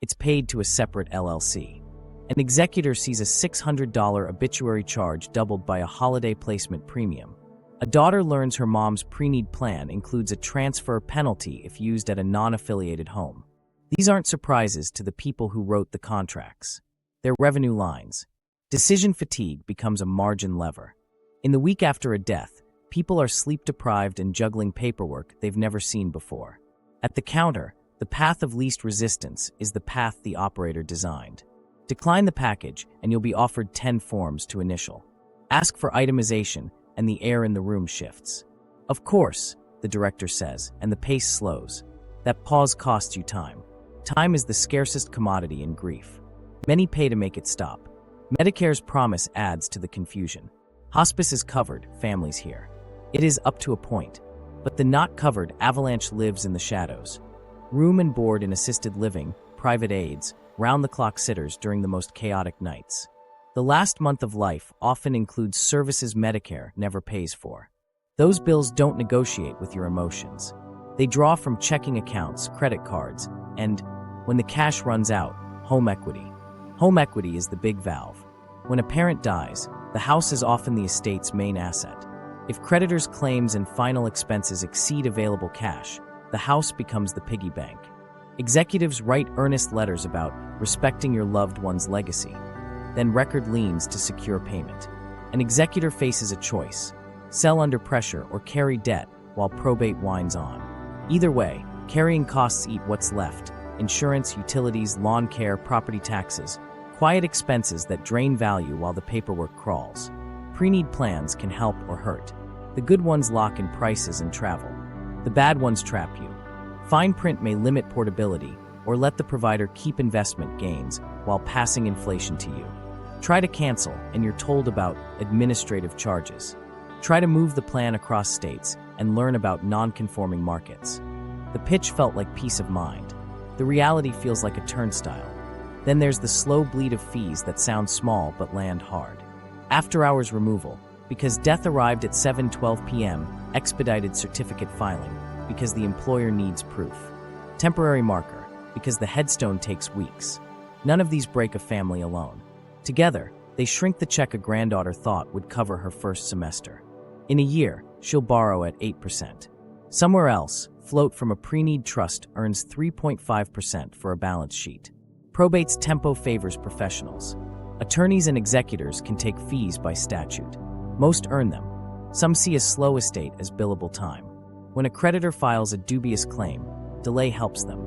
It's paid to a separate LLC. An executor sees a $600 obituary charge doubled by a holiday placement premium. A daughter learns her mom's pre-need plan includes a transfer penalty if used at a non-affiliated home. These aren't surprises to the people who wrote the contracts. They're revenue lines. Decision fatigue becomes a margin lever. In the week after a death, people are sleep-deprived and juggling paperwork they've never seen before. At the counter, the path of least resistance is the path the operator designed. Decline the package, and you'll be offered 10 forms to initial. Ask for itemization, and the air in the room shifts. Of course, the director says, and the pace slows. That pause costs you time. Time is the scarcest commodity in grief. Many pay to make it stop. Medicare's promise adds to the confusion. Hospice is covered, families here. It is up to a point. But the not covered avalanche lives in the shadows. Room and board in assisted living, private aides, round-the-clock sitters during the most chaotic nights. The last month of life often includes services Medicare never pays for. Those bills don't negotiate with your emotions. They draw from checking accounts, credit cards, and, when the cash runs out, home equity. Home equity is the big valve. When a parent dies, the house is often the estate's main asset. If creditors' claims and final expenses exceed available cash, the house becomes the piggy bank. Executives write earnest letters about respecting your loved one's legacy, then record liens to secure payment. An executor faces a choice: sell under pressure or carry debt while probate winds on. Either way, carrying costs eat what's left: insurance, utilities, lawn care, property taxes, quiet expenses that drain value while the paperwork crawls. Pre-need plans can help or hurt. The good ones lock in prices and travel. The bad ones trap you. Fine print may limit portability or let the provider keep investment gains while passing inflation to you. Try to cancel and you're told about administrative charges. Try to move the plan across states and learn about non-conforming markets. The pitch felt like peace of mind. The reality feels like a turnstile. Then there's the slow bleed of fees that sound small but land hard. After-hours removal, because death arrived at 7:12 p.m., expedited certificate filing, because the employer needs proof. Temporary marker, because the headstone takes weeks. None of these break a family alone. Together, they shrink the check a granddaughter thought would cover her first semester. In a year, she'll borrow at 8%. Somewhere else, float from a pre-need trust earns 3.5% for a balance sheet. Probate's tempo favors professionals. Attorneys and executors can take fees by statute. Most earn them. Some see a slow estate as billable time. When a creditor files a dubious claim, delay helps them.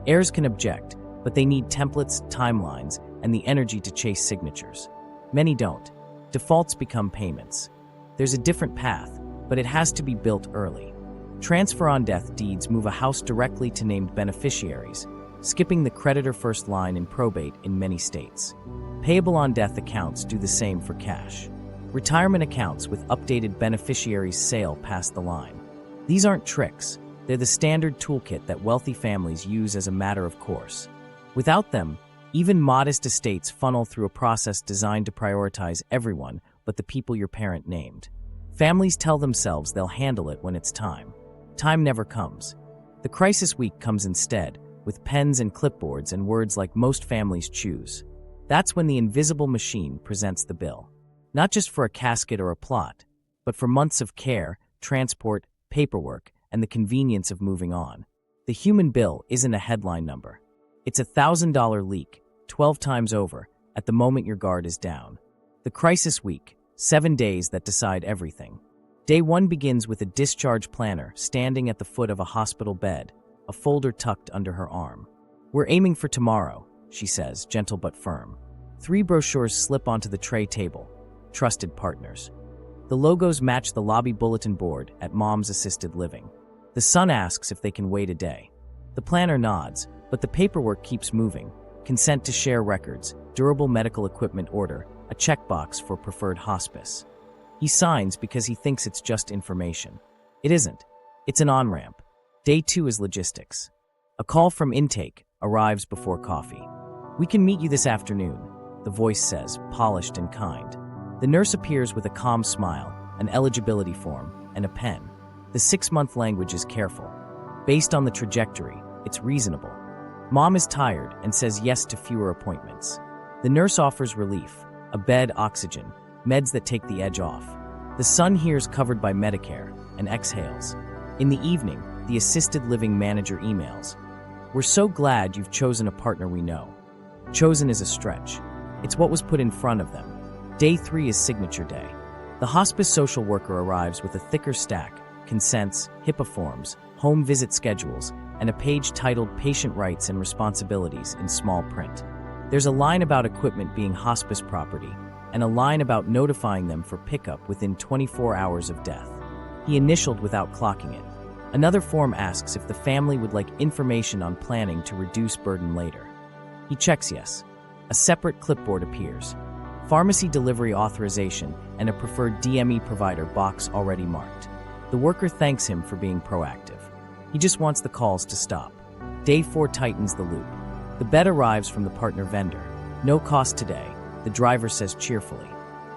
Heirs can object, but they need templates, timelines, and the energy to chase signatures. Many don't. Defaults become payments. There's a different path, but it has to be built early. Transfer on death deeds move a house directly to named beneficiaries, skipping the creditor first line in probate in many states. Payable on death accounts do the same for cash. Retirement accounts with updated beneficiaries sail past the line. These aren't tricks. They're the standard toolkit that wealthy families use as a matter of course. Without them, even modest estates funnel through a process designed to prioritize everyone but the people your parent named. Families tell themselves they'll handle it when it's time. Time never comes. The crisis week comes instead, with pens and clipboards and words like most families choose. That's when the invisible machine presents the bill. Not just for a casket or a plot, but for months of care, transport, paperwork, and the convenience of moving on. The human bill isn't a headline number. It's a $1,000 leak, 12 times over, at the moment your guard is down. The crisis week, 7 days that decide everything. Day 1 begins with a discharge planner standing at the foot of a hospital bed, a folder tucked under her arm. "We're aiming for tomorrow," she says, gentle but firm. 3 brochures slip onto the tray table. Trusted partners. The logos match the lobby bulletin board at Mom's Assisted Living. The son asks if they can wait a day. The planner nods, but the paperwork keeps moving. Consent to share records, durable medical equipment order, a checkbox for preferred hospice. He signs because he thinks it's just information. It isn't. It's an on-ramp. Day 2 is logistics. A call from intake arrives before coffee. "We can meet you this afternoon," the voice says, polished and kind. The nurse appears with a calm smile, an eligibility form, and a pen. The 6-month language is careful. Based on the trajectory, it's reasonable. Mom is tired and says yes to fewer appointments. The nurse offers relief: a bed, oxygen, meds that take the edge off. The son hears covered by Medicare and exhales. In the evening, the assisted living manager emails, "We're so glad you've chosen a partner we know." Chosen is a stretch. It's what was put in front of them. Day 3 is signature day. The hospice social worker arrives with a thicker stack, consents, HIPAA forms, home visit schedules, and a page titled Patient Rights and Responsibilities in small print. There's a line about equipment being hospice property, and a line about notifying them for pickup within 24 hours of death. He initialed without clocking it. Another form asks if the family would like information on planning to reduce burden later. He checks yes. A separate clipboard appears. Pharmacy delivery authorization and a preferred DME provider box already marked. The worker thanks him for being proactive. He just wants the calls to stop. Day 4 tightens the loop. The bed arrives from the partner vendor. No cost today. the driver says cheerfully.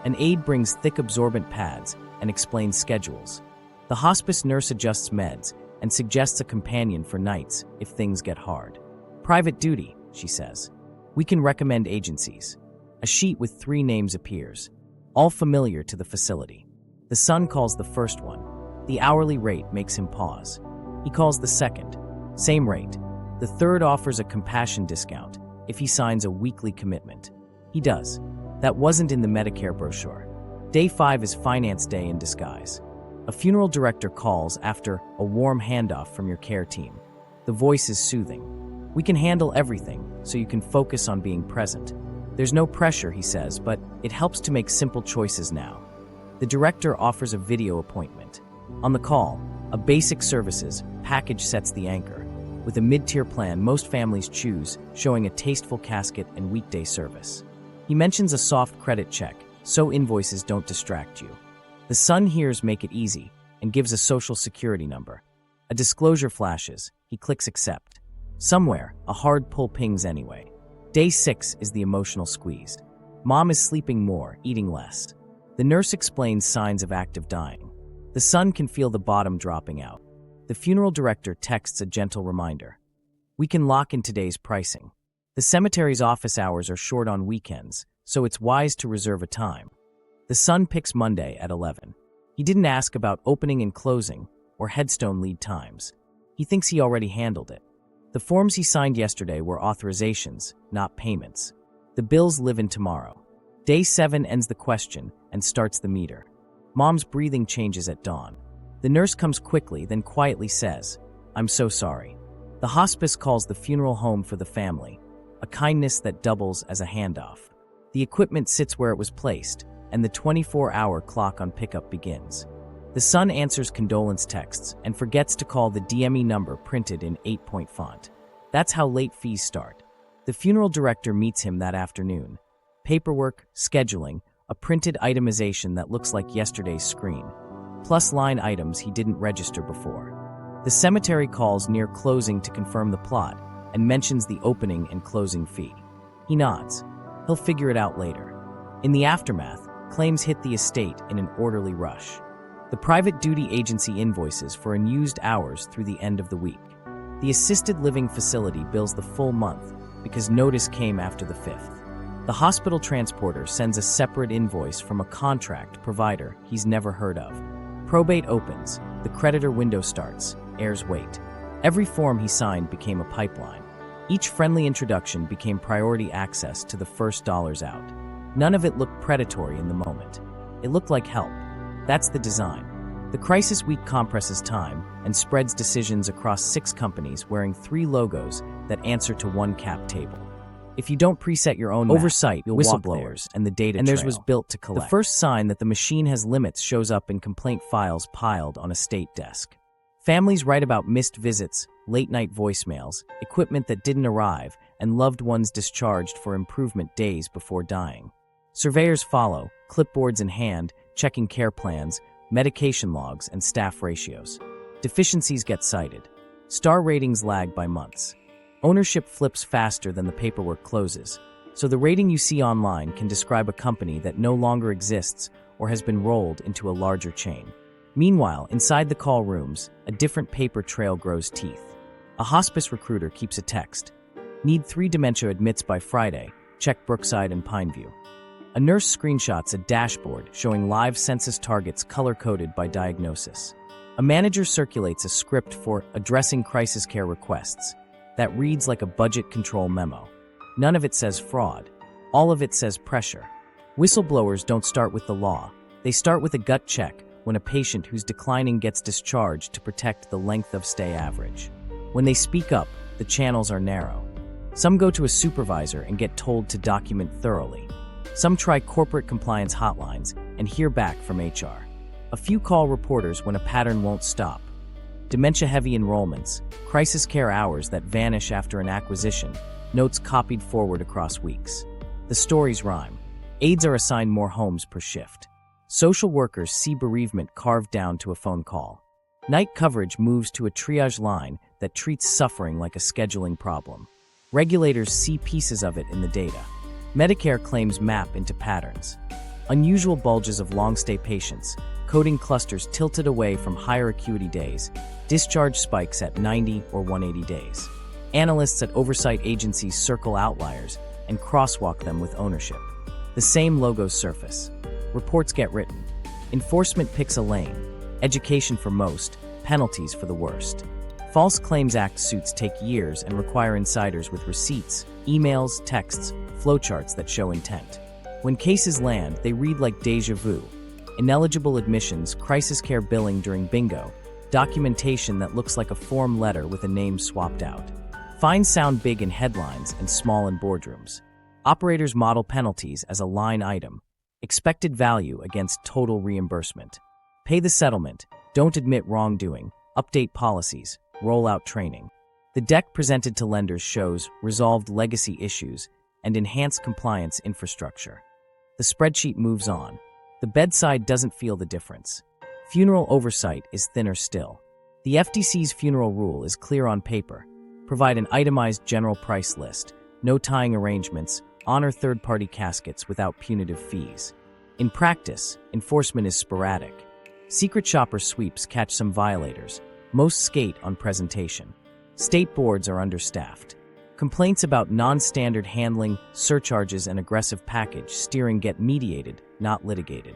An aide brings thick absorbent pads and explains schedules. The hospice nurse adjusts meds and suggests a companion for nights if things get hard. Private duty, she says. We can recommend agencies. A sheet with 3 names appears, all familiar to the facility. The son calls the first one. The hourly rate makes him pause. He calls the second. Same rate. The third offers a compassion discount if he signs a weekly commitment. He does. That wasn't in the Medicare brochure. Day 5 is finance day in disguise. A funeral director calls after a warm handoff from your care team. The voice is soothing. We can handle everything, so you can focus on being present. There's no pressure, he says, but it helps to make simple choices now. The director offers a video appointment. On the call, a basic services package sets the anchor. With a mid-tier plan most families choose, showing a tasteful casket and weekday service. He mentions a soft credit check, so invoices don't distract you. The son hears make it easy and gives a social security number. A disclosure flashes. He clicks accept. Somewhere, a hard pull pings anyway. Day 6 is the emotional squeeze. Mom is sleeping more, eating less. The nurse explains signs of active dying. The son can feel the bottom dropping out. The funeral director texts a gentle reminder. We can lock in today's pricing. The cemetery's office hours are short on weekends, so it's wise to reserve a time. The son picks Monday at 11. He didn't ask about opening and closing or headstone lead times. He thinks he already handled it. The forms he signed yesterday were authorizations, not payments. The bills live in tomorrow. Day 7 ends the question and starts the meter. Mom's breathing changes at dawn. The nurse comes quickly, then quietly says, I'm so sorry. The hospice calls the funeral home for the family, a kindness that doubles as a handoff. The equipment sits where it was placed, and the 24-hour clock on pickup begins. The son answers condolence texts and forgets to call the DME number printed in 8-point font. That's how late fees start. The funeral director meets him that afternoon. Paperwork, scheduling, a printed itemization that looks like yesterday's screen, plus line items he didn't register before. The cemetery calls near closing to confirm the plot and mentions the opening and closing fee. He nods. He'll figure it out later. In the aftermath, claims hit the estate in an orderly rush. The private duty agency invoices for unused hours through the end of the week. The assisted living facility bills the full month because notice came after the 5th. The hospital transporter sends a separate invoice from a contract provider he's never heard of. Probate opens, the creditor window starts, heirs wait. Every form he signed became a pipeline. Each friendly introduction became priority access to the first dollars out. None of it looked predatory in the moment. It looked like help. That's the design. The crisis week compresses time and spreads decisions across 6 companies wearing 3 logos that answer to one cap table. If you don't preset your own oversight, you'll whistleblowers and the data and theirs was built to collect. The first sign that the machine has limits shows up in complaint files piled on a state desk. Families write about missed visits, late-night voicemails, equipment that didn't arrive, and loved ones discharged for improvement days before dying. Surveyors follow, clipboards in hand, checking care plans, medication logs, and staff ratios. Deficiencies get cited. Star ratings lag by months. Ownership flips faster than the paperwork closes, so the rating you see online can describe a company that no longer exists or has been rolled into a larger chain. Meanwhile, inside the call rooms, a different paper trail grows teeth. A hospice recruiter keeps a text. Need 3 dementia admits by Friday. Check Brookside and Pineview. A nurse screenshots a dashboard showing live census targets color-coded by diagnosis. A manager circulates a script for addressing crisis care requests that reads like a budget control memo. None of it says fraud. All of it says pressure. Whistleblowers don't start with the law. They start with a gut check when a patient who's declining gets discharged to protect the length of stay average. When they speak up, the channels are narrow. Some go to a supervisor and get told to document thoroughly. Some try corporate compliance hotlines and hear back from HR. A few call reporters when a pattern won't stop. Dementia-heavy enrollments, crisis care hours that vanish after an acquisition, notes copied forward across weeks. The stories rhyme. Aides are assigned more homes per shift. Social workers see bereavement carved down to a phone call. Night coverage moves to a triage line that treats suffering like a scheduling problem. Regulators see pieces of it in the data. Medicare claims map into patterns. Unusual bulges of long-stay patients, coding clusters tilted away from higher acuity days, discharge spikes at 90 or 180 days. Analysts at oversight agencies circle outliers and crosswalk them with ownership. The same logos surface. Reports get written. Enforcement picks a lane. Education for most, penalties for the worst. False Claims Act suits take years and require insiders with receipts, emails, texts, flowcharts that show intent. When cases land, they read like déjà vu. Ineligible admissions, crisis care billing during bingo, documentation that looks like a form letter with a name swapped out. Fines sound big in headlines and small in boardrooms. Operators model penalties as a line item. Expected value against total reimbursement. Pay the settlement, don't admit wrongdoing, update policies, roll out training. The deck presented to lenders shows resolved legacy issues and enhanced compliance infrastructure. The spreadsheet moves on. The bedside doesn't feel the difference. Funeral oversight is thinner still. The FTC's funeral rule is clear on paper. Provide an itemized general price list, no tying arrangements, honor third-party caskets without punitive fees. In practice, enforcement is sporadic. Secret shopper sweeps catch some violators. Most skate on presentation. State boards are understaffed. Complaints about non-standard handling, surcharges, and aggressive package steering get mediated, not litigated.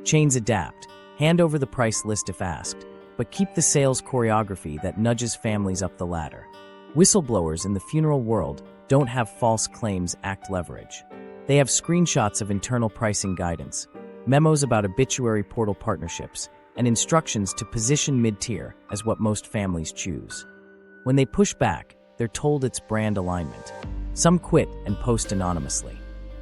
Chains adapt. Hand over the price list if asked, but keep the sales choreography that nudges families up the ladder. Whistleblowers in the funeral world don't have False Claims Act leverage. They have screenshots of internal pricing guidance, memos about obituary portal partnerships, and instructions to position mid-tier as what most families choose. When they push back, they're told it's brand alignment. Some quit and post anonymously.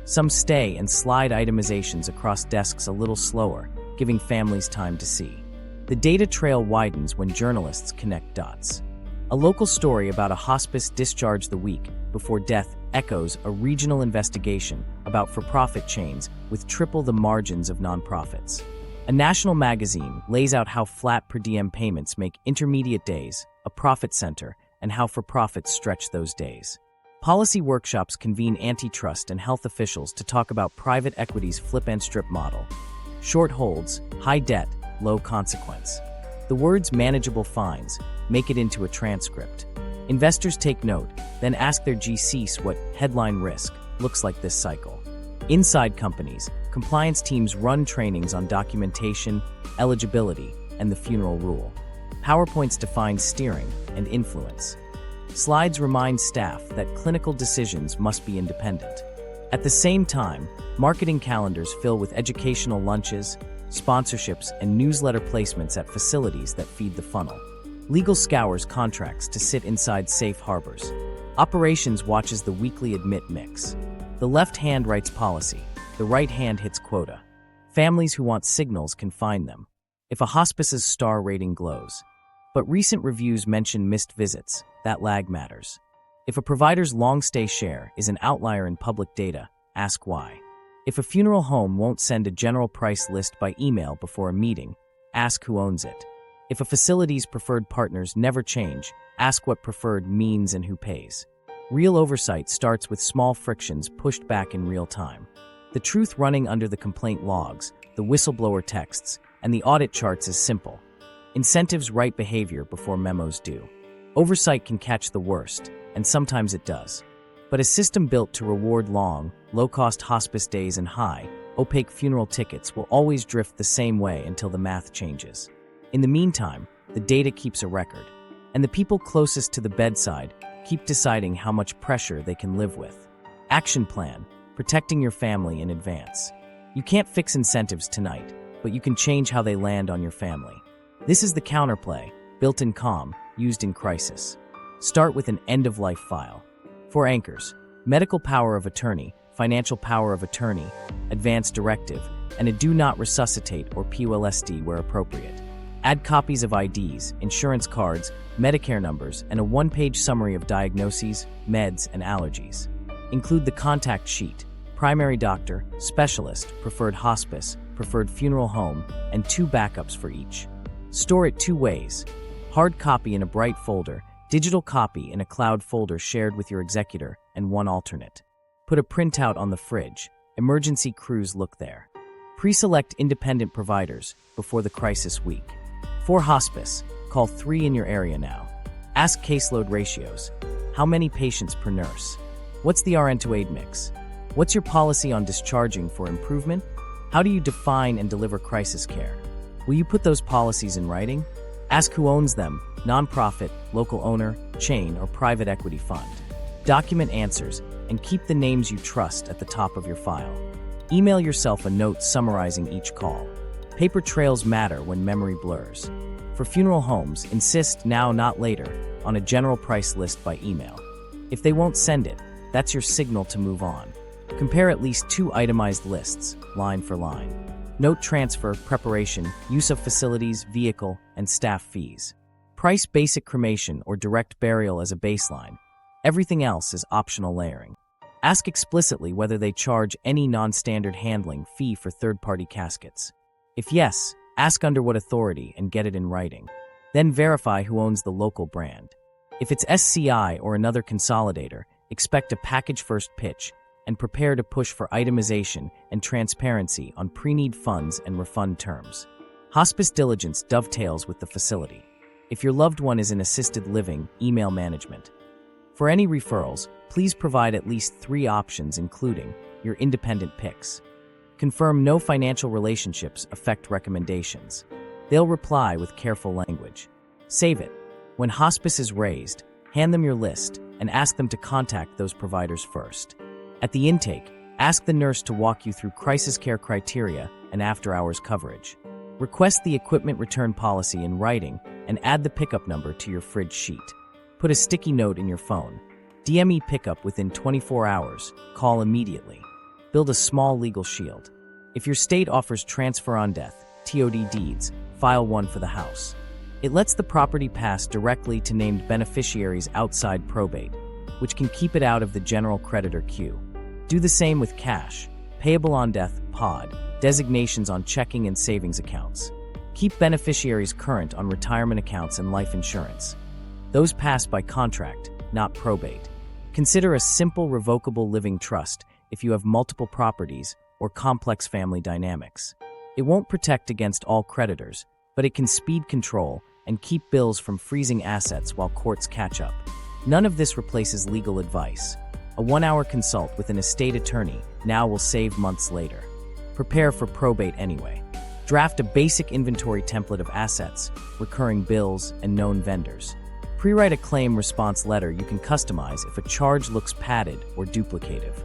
Some stay and slide itemizations across desks a little slower, giving families time to see. The data trail widens when journalists connect dots. A local story about a hospice discharge the week before death echoes a regional investigation about for-profit chains with triple the margins of nonprofits. A national magazine lays out how flat per diem payments make intermediate days a profit center and how for-profits stretch those days. Policy workshops convene antitrust and health officials to talk about private equity's flip and strip model. Short holds, high debt, low consequence. The words manageable fines make it into a transcript. Investors take note, then ask their GCs what headline risk looks like this cycle. Inside companies, compliance teams run trainings on documentation, eligibility, and the funeral rule. PowerPoints define steering and influence. Slides remind staff that clinical decisions must be independent. At the same time, marketing calendars fill with educational lunches, sponsorships, and newsletter placements at facilities that feed the funnel. Legal scours contracts to sit inside safe harbors. Operations watches the weekly admit mix. The left hand writes policy, the right hand hits quota. Families who want signals can find them. If a hospice's star rating glows. But recent reviews mention missed visits, that lag matters. If a provider's long-stay share is an outlier in public data, ask why. If a funeral home won't send a general price list by email before a meeting, ask who owns it. If a facility's preferred partners never change, ask what preferred means and who pays. Real oversight starts with small frictions pushed back in real time. The truth running under the complaint logs, the whistleblower texts, and the audit charts is simple. Incentives right behavior before memos do. Oversight can catch the worst, and sometimes it does. But a system built to reward long, low-cost hospice days and high, opaque funeral tickets will always drift the same way until the math changes. In the meantime, the data keeps a record, and the people closest to the bedside keep deciding how much pressure they can live with. Action plan, protecting your family in advance. You can't fix incentives tonight, but you can change how they land on your family. This is the counterplay, built in calm, used in crisis. Start with an end-of-life file. 4 anchors: medical power of attorney, financial power of attorney, advance directive, and a do not resuscitate or PULSD where appropriate. Add copies of IDs, insurance cards, Medicare numbers, and a 1-page summary of diagnoses, meds, and allergies. Include the contact sheet, primary doctor, specialist, preferred hospice, preferred funeral home, and 2 backups for each. Store it 2 ways: hard copy in a bright folder, digital copy in a cloud folder shared with your executor, and 1 alternate. Put a printout on the fridge. Emergency crews look there. Pre-select independent providers before the crisis week. For hospice, call 3 in your area now. Ask caseload ratios. How many patients per nurse? What's the RN to aid mix? What's your policy on discharging for improvement? How do you define and deliver crisis care? Will you put those policies in writing? Ask who owns them, nonprofit, local owner, chain, or private equity fund. Document answers and keep the names you trust at the top of your file. Email yourself a note summarizing each call. Paper trails matter when memory blurs. For funeral homes, insist now, not later, on a general price list by email. If they won't send it, that's your signal to move on. Compare at least 2 itemized lists, line for line. Note transfer, preparation, use of facilities, vehicle, and staff fees. Price basic cremation or direct burial as a baseline. Everything else is optional layering. Ask explicitly whether they charge any non-standard handling fee for third-party caskets. If yes, ask under what authority and get it in writing. Then verify who owns the local brand. If it's SCI or another consolidator, expect a package-first pitch and prepare to push for itemization and transparency on pre-need funds and refund terms. Hospice diligence dovetails with the facility. If your loved one is in assisted living, email management. For any referrals, please provide at least 3 options, including your independent picks. Confirm no financial relationships affect recommendations. They'll reply with careful language. Save it. When hospice is raised, hand them your list and ask them to contact those providers first. At the intake, ask the nurse to walk you through crisis care criteria and after-hours coverage. Request the equipment return policy in writing and add the pickup number to your fridge sheet. Put a sticky note in your phone. DME pickup within 24 hours. Call immediately. Build a small legal shield. If your state offers transfer on death, TOD deeds, file one for the house. It lets the property pass directly to named beneficiaries outside probate, which can keep it out of the general creditor queue. Do the same with cash, payable on death, POD, designations on checking and savings accounts. Keep beneficiaries current on retirement accounts and life insurance. Those pass by contract, not probate. Consider a simple revocable living trust if you have multiple properties or complex family dynamics. It won't protect against all creditors, but it can speed control and keep bills from freezing assets while courts catch up. None of this replaces legal advice. A 1-hour consult with an estate attorney now will save months later. Prepare for probate anyway. Draft a basic inventory template of assets, recurring bills, and known vendors. Pre-write a claim response letter you can customize if a charge looks padded or duplicative.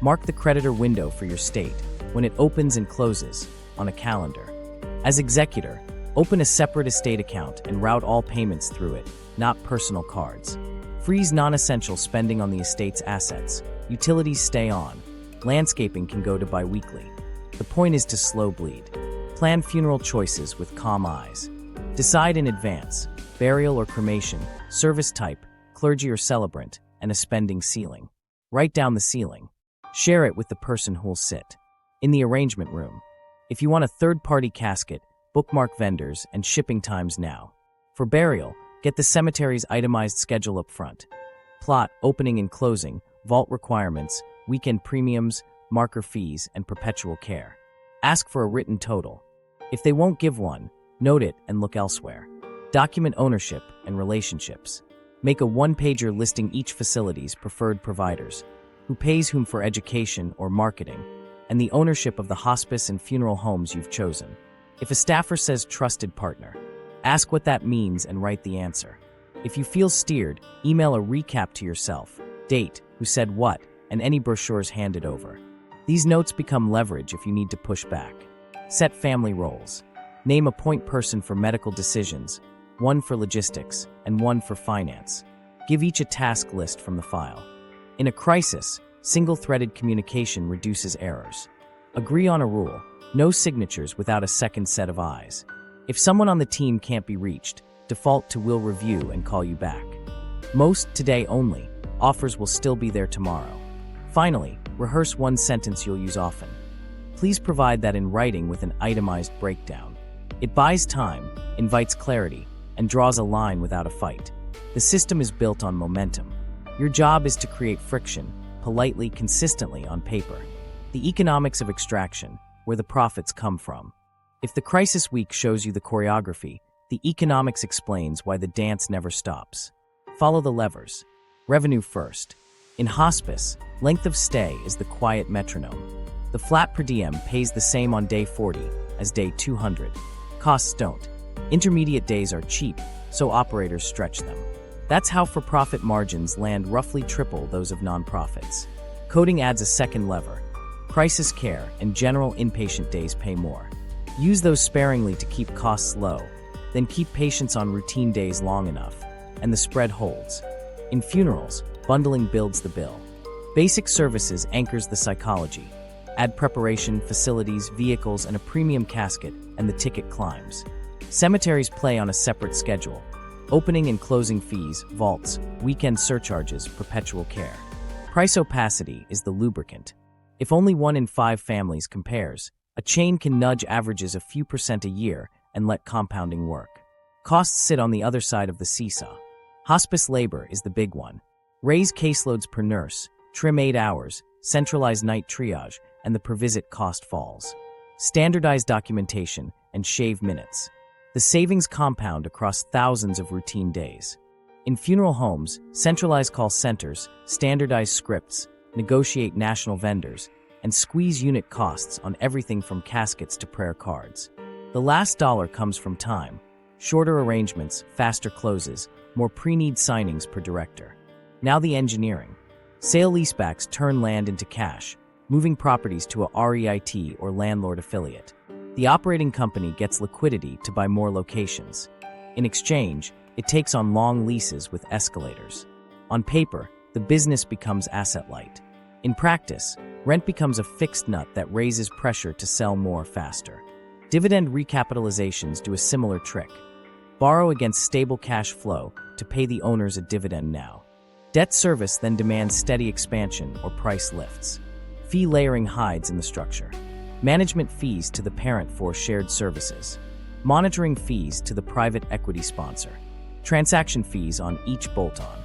Mark the creditor window for your state when it opens and closes on a calendar. As executor, open a separate estate account and route all payments through it, not personal cards. Freeze non-essential spending on the estate's assets. Utilities stay on. Landscaping can go to bi-weekly. The point is to slow bleed. Plan funeral choices with calm eyes. Decide in advance, burial or cremation, service type, clergy or celebrant, and a spending ceiling. Write down the ceiling. Share it with the person who'll sit. In the arrangement room. If you want a third-party casket, bookmark vendors and shipping times now. For burial, get the cemetery's itemized schedule up front. Plot opening and closing, vault requirements, weekend premiums, marker fees, and perpetual care. Ask for a written total. If they won't give one, note it and look elsewhere. Document ownership and relationships. Make a 1-pager listing each facility's preferred providers, who pays whom for education or marketing, and the ownership of the hospice and funeral homes you've chosen. If a staffer says trusted partner, ask what that means and write the answer. If you feel steered, email a recap to yourself, date, who said what, and any brochures handed over. These notes become leverage if you need to push back. Set family roles. Name a point person for medical decisions, one for logistics, and one for finance. Give each a task list from the file. In a crisis, single-threaded communication reduces errors. Agree on a rule: no signatures without a second set of eyes. If someone on the team can't be reached, default to "will review" and call you back. Most today only. Offers will still be there tomorrow. Finally, rehearse one sentence you'll use often. Please provide that in writing with an itemized breakdown. It buys time, invites clarity, and draws a line without a fight. The system is built on momentum. Your job is to create friction, politely, consistently on paper. The economics of extraction, where the profits come from. If the crisis week shows you the choreography, the economics explains why the dance never stops. Follow the levers. Revenue first. In hospice, length of stay is the quiet metronome. The flat per diem pays the same on day 40 as day 200. Costs don't. Intermediate days are cheap, so operators stretch them. That's how for-profit margins land roughly triple those of nonprofits. Coding adds a second lever. Crisis care and general inpatient days pay more. Use those sparingly to keep costs low, then keep patients on routine days long enough, and the spread holds. In funerals, bundling builds the bill. Basic services anchors the psychology. Add preparation, facilities, vehicles, and a premium casket, and the ticket climbs. Cemeteries play on a separate schedule. Opening and closing fees, vaults, weekend surcharges, perpetual care. Price opacity is the lubricant. If only 1 in 5 families compares, a chain can nudge averages a few percent a year and let compounding work. Costs sit on the other side of the seesaw. Hospice labor is the big one. Raise caseloads per nurse, trim 8 hours, centralize night triage, and the per-visit cost falls. Standardize documentation and shave minutes. The savings compound across thousands of routine days. In funeral homes, centralize call centers, standardize scripts, negotiate national vendors, and squeeze unit costs on everything from caskets to prayer cards. The last dollar comes from time. Shorter arrangements, faster closes, more pre-need signings per director. Now the engineering. Sale-leasebacks turn land into cash, moving properties to a REIT or landlord affiliate. The operating company gets liquidity to buy more locations. In exchange, it takes on long leases with escalators. On paper, the business becomes asset-light. In practice, rent becomes a fixed nut that raises pressure to sell more faster. Dividend recapitalizations do a similar trick. Borrow against stable cash flow to pay the owners a dividend now. Debt service then demands steady expansion or price lifts. Fee layering hides in the structure. Management fees to the parent for shared services. Monitoring fees to the private equity sponsor. Transaction fees on each bolt-on.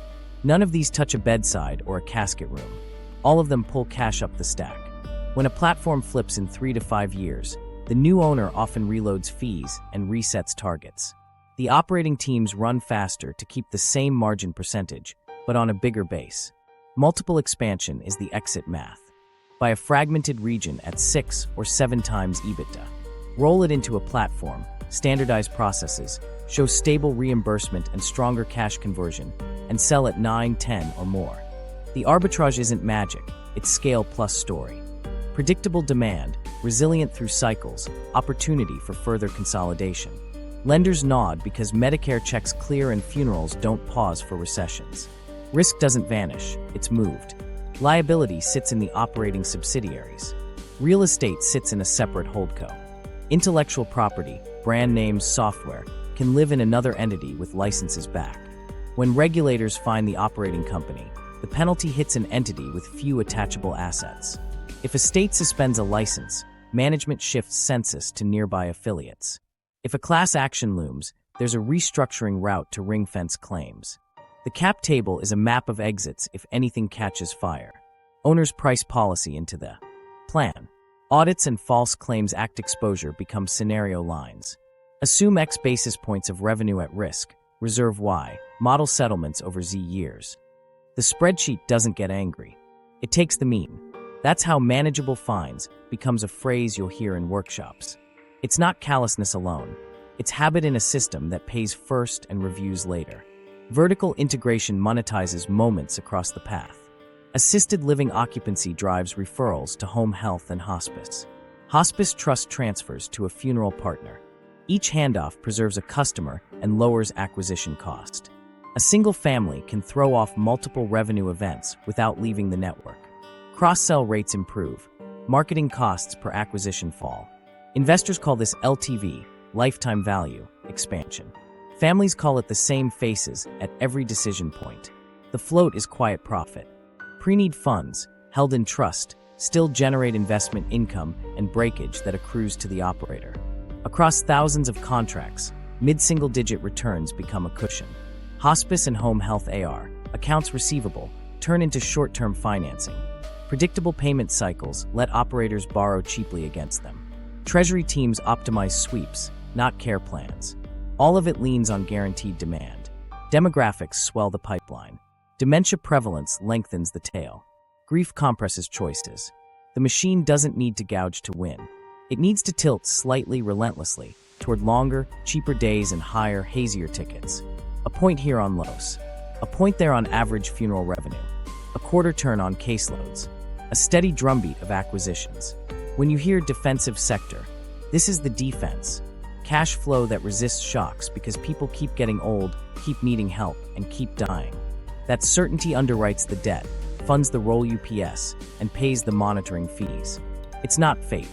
None of these touch a bedside or a casket room. All of them pull cash up the stack. When a platform flips in 3 to 5 years, the new owner often reloads fees and resets targets. The operating teams run faster to keep the same margin percentage, but on a bigger base. Multiple expansion is the exit math. Buy a fragmented region at 6 or 7 times EBITDA. Roll it into a platform, standardize processes, show stable reimbursement and stronger cash conversion, and sell at 9, 10, or more. The arbitrage isn't magic, it's scale plus story. Predictable demand, resilient through cycles, opportunity for further consolidation. Lenders nod because Medicare checks clear and funerals don't pause for recessions. Risk doesn't vanish, it's moved. Liability sits in the operating subsidiaries. Real estate sits in a separate holdco. Intellectual property, brand names, software, can live in another entity with licenses back. When regulators find the operating company, the penalty hits an entity with few attachable assets. If a state suspends a license, management shifts census to nearby affiliates. If a class action looms, there's a restructuring route to ring-fence claims. The cap table is a map of exits if anything catches fire. Owners price policy into the plan. Audits and false claims act exposure become scenario lines. Assume X basis points of revenue at risk, reserve Y, model settlements over Z years. The spreadsheet doesn't get angry. It takes the mean. That's how manageable fines becomes a phrase you'll hear in workshops. It's not callousness alone. It's habit in a system that pays first and reviews later. Vertical integration monetizes moments across the path. Assisted living occupancy drives referrals to home health and hospice. Hospice trust transfers to a funeral partner. Each handoff preserves a customer and lowers acquisition cost. A single family can throw off multiple revenue events without leaving the network. Cross-sell rates improve. Marketing costs per acquisition fall. Investors call this LTV, lifetime value, expansion. Families call it the same faces at every decision point. The float is quiet profit. Pre-need funds, held in trust, still generate investment income and breakage that accrues to the operator. Across thousands of contracts, mid-single-digit returns become a cushion. Hospice and home health AR, accounts receivable, turn into short-term financing. Predictable payment cycles let operators borrow cheaply against them. Treasury teams optimize sweeps, not care plans. All of it leans on guaranteed demand. Demographics swell the pipeline. Dementia prevalence lengthens the tail. Grief compresses choices. The machine doesn't need to gouge to win. It needs to tilt slightly relentlessly toward longer, cheaper days and higher, hazier tickets. A point here on lows. A point there on average funeral revenue. A quarter turn on caseloads. A steady drumbeat of acquisitions. When you hear defensive sector, this is the defense. Cash flow that resists shocks because people keep getting old, keep needing help, and keep dying. That certainty underwrites the debt, funds the roll UPS, and pays the monitoring fees. It's not fate,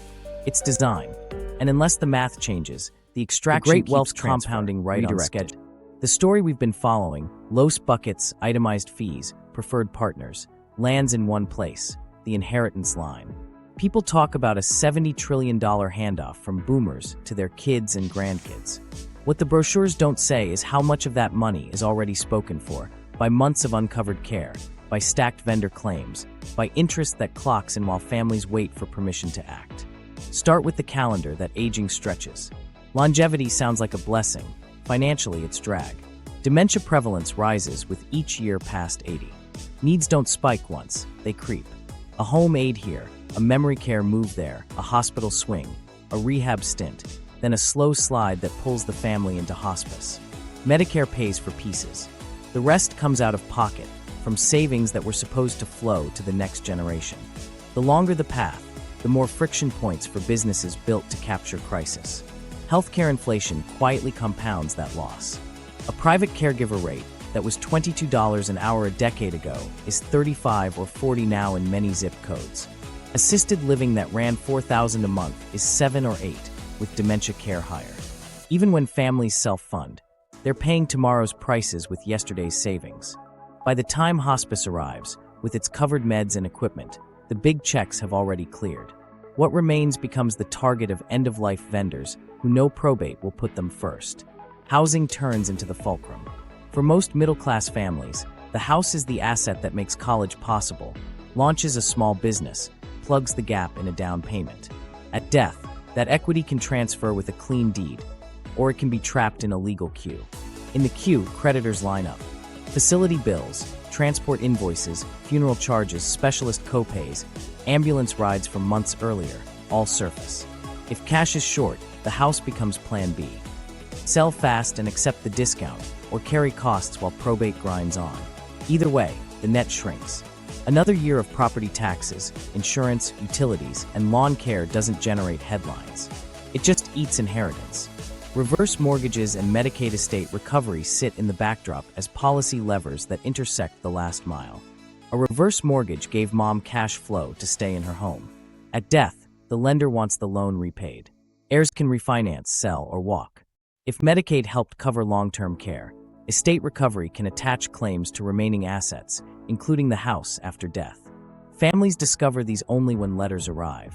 it's design. And unless the math changes, the extraction great wealth keeps compounding right on redirected. schedule. The story we've been following, Los buckets, itemized fees, preferred partners, lands in one place, the inheritance line. People talk about a $70 trillion handoff from boomers to their kids and grandkids. What the brochures don't say is how much of that money is already spoken for by months of uncovered care, by stacked vendor claims, by interest that clocks in while families wait for permission to act. Start with the calendar that aging stretches. Longevity sounds like a blessing. Financially, it's drag. Dementia prevalence rises with each year past 80. Needs don't spike once, they creep. A home aid here, a memory care move there, a hospital swing, a rehab stint, then a slow slide that pulls the family into hospice. Medicare pays for pieces. The rest comes out of pocket, from savings that were supposed to flow to the next generation. The longer the path, the more friction points for businesses built to capture crisis. Healthcare inflation quietly compounds that loss. A private caregiver rate that was $22 an hour a decade ago is $35 or $40 now in many zip codes. Assisted living that ran $4,000 a month is $7 or $8, with dementia care higher. Even when families self-fund, they're paying tomorrow's prices with yesterday's savings. By the time hospice arrives, with its covered meds and equipment, the big checks have already cleared. What remains becomes the target of end-of-life vendors who know probate will put them first. Housing turns into the fulcrum. For most middle-class families, the house is the asset that makes college possible, launches a small business, plugs the gap in a down payment. At death, that equity can transfer with a clean deed, or it can be trapped in a legal queue. In the queue, creditors line up. Facility bills, transport invoices, funeral charges, specialist copays, ambulance rides from months earlier, all surface. If cash is short, the house becomes Plan B. Sell fast and accept the discount, or carry costs while probate grinds on. Either way, the net shrinks. Another year of property taxes, insurance, utilities, and lawn care doesn't generate headlines. It just eats inheritance. Reverse mortgages and Medicaid estate recovery sit in the backdrop as policy levers that intersect the last mile. A reverse mortgage gave mom cash flow to stay in her home. At death, the lender wants the loan repaid. Heirs can refinance, sell, or walk. If Medicaid helped cover long-term care, estate recovery can attach claims to remaining assets, including the house after death. Families discover these only when letters arrive.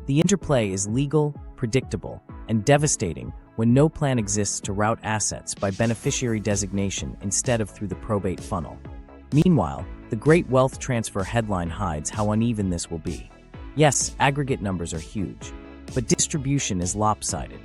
The interplay is legal, predictable, and devastating when no plan exists to route assets by beneficiary designation instead of through the probate funnel. Meanwhile, the great wealth transfer headline hides how uneven this will be. Yes, aggregate numbers are huge, but distribution is lopsided.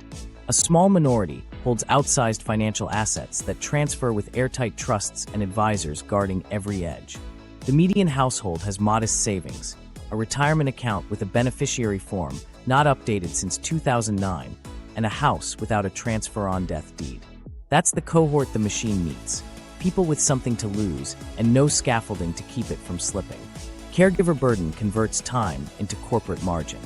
A small minority holds outsized financial assets that transfer with airtight trusts and advisors guarding every edge. The median household has modest savings, a retirement account with a beneficiary form not updated since 2009, and a house without a transfer-on-death deed. That's the cohort the machine meets, people with something to lose and no scaffolding to keep it from slipping. Caregiver burden converts time into corporate margin.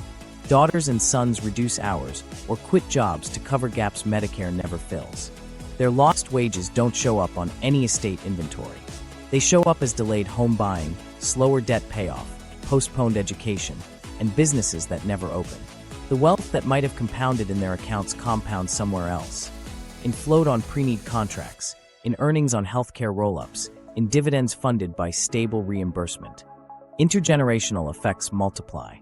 Daughters and sons reduce hours or quit jobs to cover gaps Medicare never fills. Their lost wages don't show up on any estate inventory. They show up as delayed home buying, slower debt payoff, postponed education, and businesses that never open. The wealth that might have compounded in their accounts compounds somewhere else. In float on pre-need contracts, in earnings on healthcare roll-ups, in dividends funded by stable reimbursement. Intergenerational effects multiply.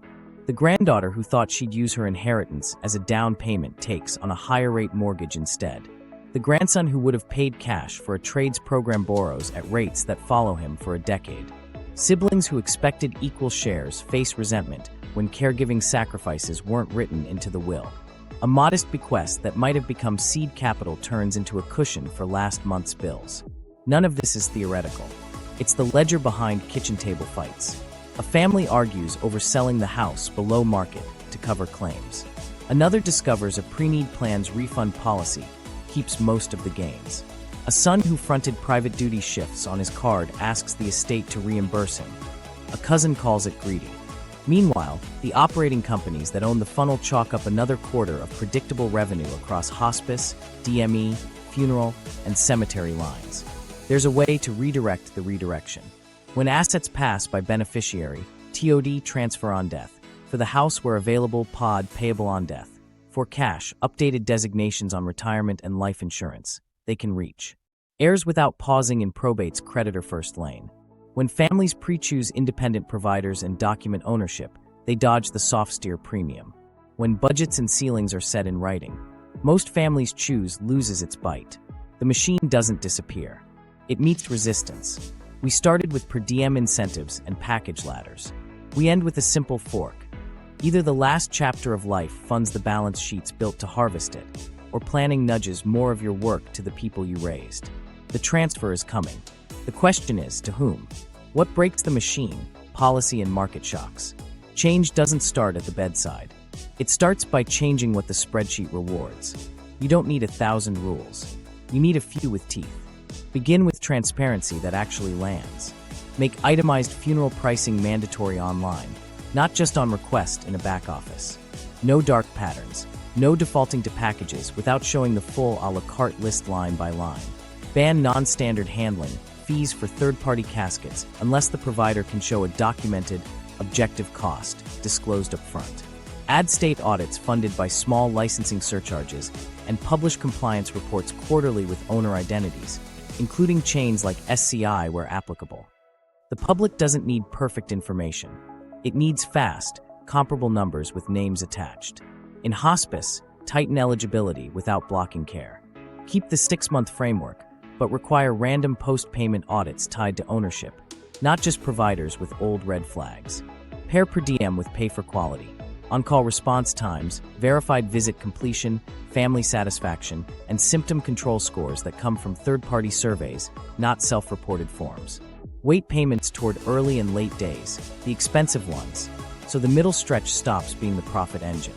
The granddaughter who thought she'd use her inheritance as a down payment takes on a higher rate mortgage instead. The grandson who would have paid cash for a trades program borrows at rates that follow him for a decade. Siblings who expected equal shares face resentment when caregiving sacrifices weren't written into the will. A modest bequest that might have become seed capital turns into a cushion for last month's bills. None of this is theoretical. It's the ledger behind kitchen table fights. A family argues over selling the house below market to cover claims. Another discovers a pre-need plan's refund policy keeps most of the gains. A son who fronted private duty shifts on his card asks the estate to reimburse him. A cousin calls it greedy. Meanwhile, the operating companies that own the funnel chalk up another quarter of predictable revenue across hospice, DME, funeral, and cemetery lines. There's a way to redirect the redirection. When assets pass by beneficiary, TOD transfer on death. For the house where available, POD payable on death. For cash, updated designations on retirement and life insurance. They can reach. Heirs without pausing in probate's creditor first lane. When families pre-choose independent providers and document ownership, they dodge the soft steer premium. When budgets and ceilings are set in writing, most families choose loses its bite. The machine doesn't disappear. It meets resistance. We started with per diem incentives and package ladders. We end with a simple fork. Either the last chapter of life funds the balance sheets built to harvest it, or planning nudges more of your work to the people you raised. The transfer is coming. The question is, to whom? What breaks the machine? Policy and market shocks. Change doesn't start at the bedside. It starts by changing what the spreadsheet rewards. You don't need 1,000 rules. You need a few with teeth. Begin with transparency that actually lands. Make itemized funeral pricing mandatory online, not just on request in a back office. No dark patterns. No defaulting to packages without showing the full a la carte list line by line. Ban non-standard handling, fees for third-party caskets, unless the provider can show a documented, objective cost, disclosed upfront. Add state audits funded by small licensing surcharges, and publish compliance reports quarterly with owner identities, including chains like SCI where applicable. The public doesn't need perfect information. It needs fast, comparable numbers with names attached. In hospice, tighten eligibility without blocking care. Keep the 6-month framework, but require random post-payment audits tied to ownership, not just providers with old red flags. Pair per diem with pay for quality. On-call response times, verified visit completion, family satisfaction, and symptom control scores that come from third-party surveys, not self-reported forms. Weight payments toward early and late days, the expensive ones, so the middle stretch stops being the profit engine.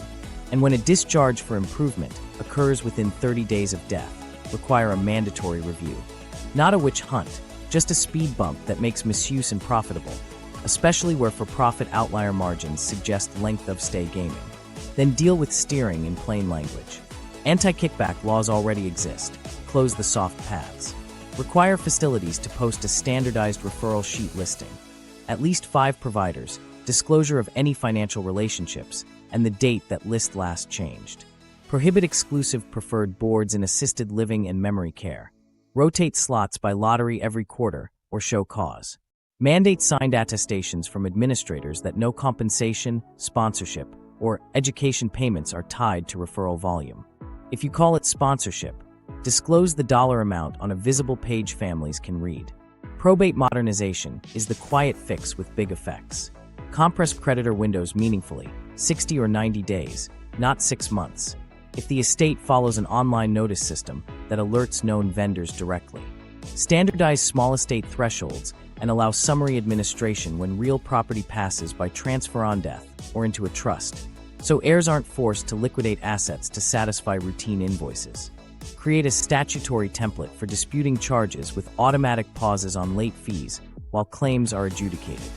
And when a discharge for improvement occurs within 30 days of death, require a mandatory review. Not a witch hunt, just a speed bump that makes misuse unprofitable, especially where for-profit outlier margins suggest length of stay gaming. Then deal with steering in plain language. Anti-kickback laws already exist. Close the soft paths. Require facilities to post a standardized referral sheet listing. At least 5 providers, disclosure of any financial relationships, and the date that list last changed. Prohibit exclusive preferred boards in assisted living and memory care. Rotate slots by lottery every quarter or show cause. Mandate signed attestations from administrators that no compensation, sponsorship, or education payments are tied to referral volume. If you call it sponsorship, disclose the dollar amount on a visible page families can read. Probate modernization is the quiet fix with big effects. Compress creditor windows meaningfully, 60 or 90 days, not 6 months. If the estate follows an online notice system that alerts known vendors directly. Standardize small estate thresholds and allow summary administration when real property passes by transfer on death or into a trust, so heirs aren't forced to liquidate assets to satisfy routine invoices. Create a statutory template for disputing charges with automatic pauses on late fees while claims are adjudicated.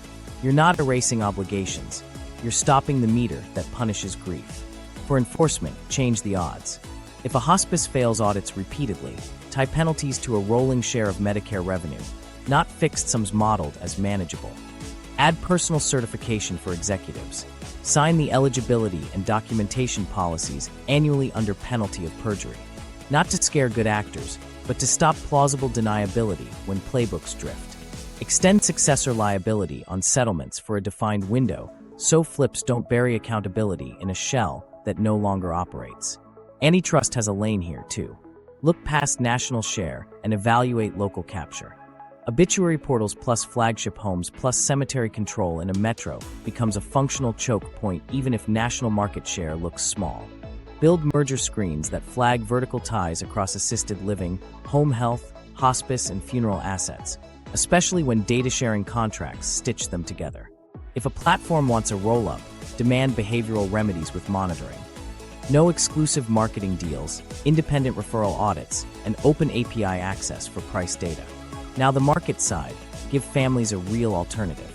You're not erasing obligations, you're stopping the meter that punishes grief. For enforcement, change the odds. If a hospice fails audits repeatedly, tie penalties to a rolling share of Medicare revenue, not fixed sums modeled as manageable. Add personal certification for executives. Sign the eligibility and documentation policies annually under penalty of perjury. Not to scare good actors, but to stop plausible deniability when playbooks drift. Extend successor liability on settlements for a defined window, so flips don't bury accountability in a shell that no longer operates. Antitrust has a lane here, too. Look past national share and evaluate local capture. Obituary portals plus flagship homes plus cemetery control in a metro becomes a functional choke point even if national market share looks small. Build merger screens that flag vertical ties across assisted living, home health, hospice, and funeral assets, especially when data-sharing contracts stitch them together. If a platform wants a roll-up, demand behavioral remedies with monitoring. No exclusive marketing deals, independent referral audits, and open API access for price data. Now the market side, give families a real alternative.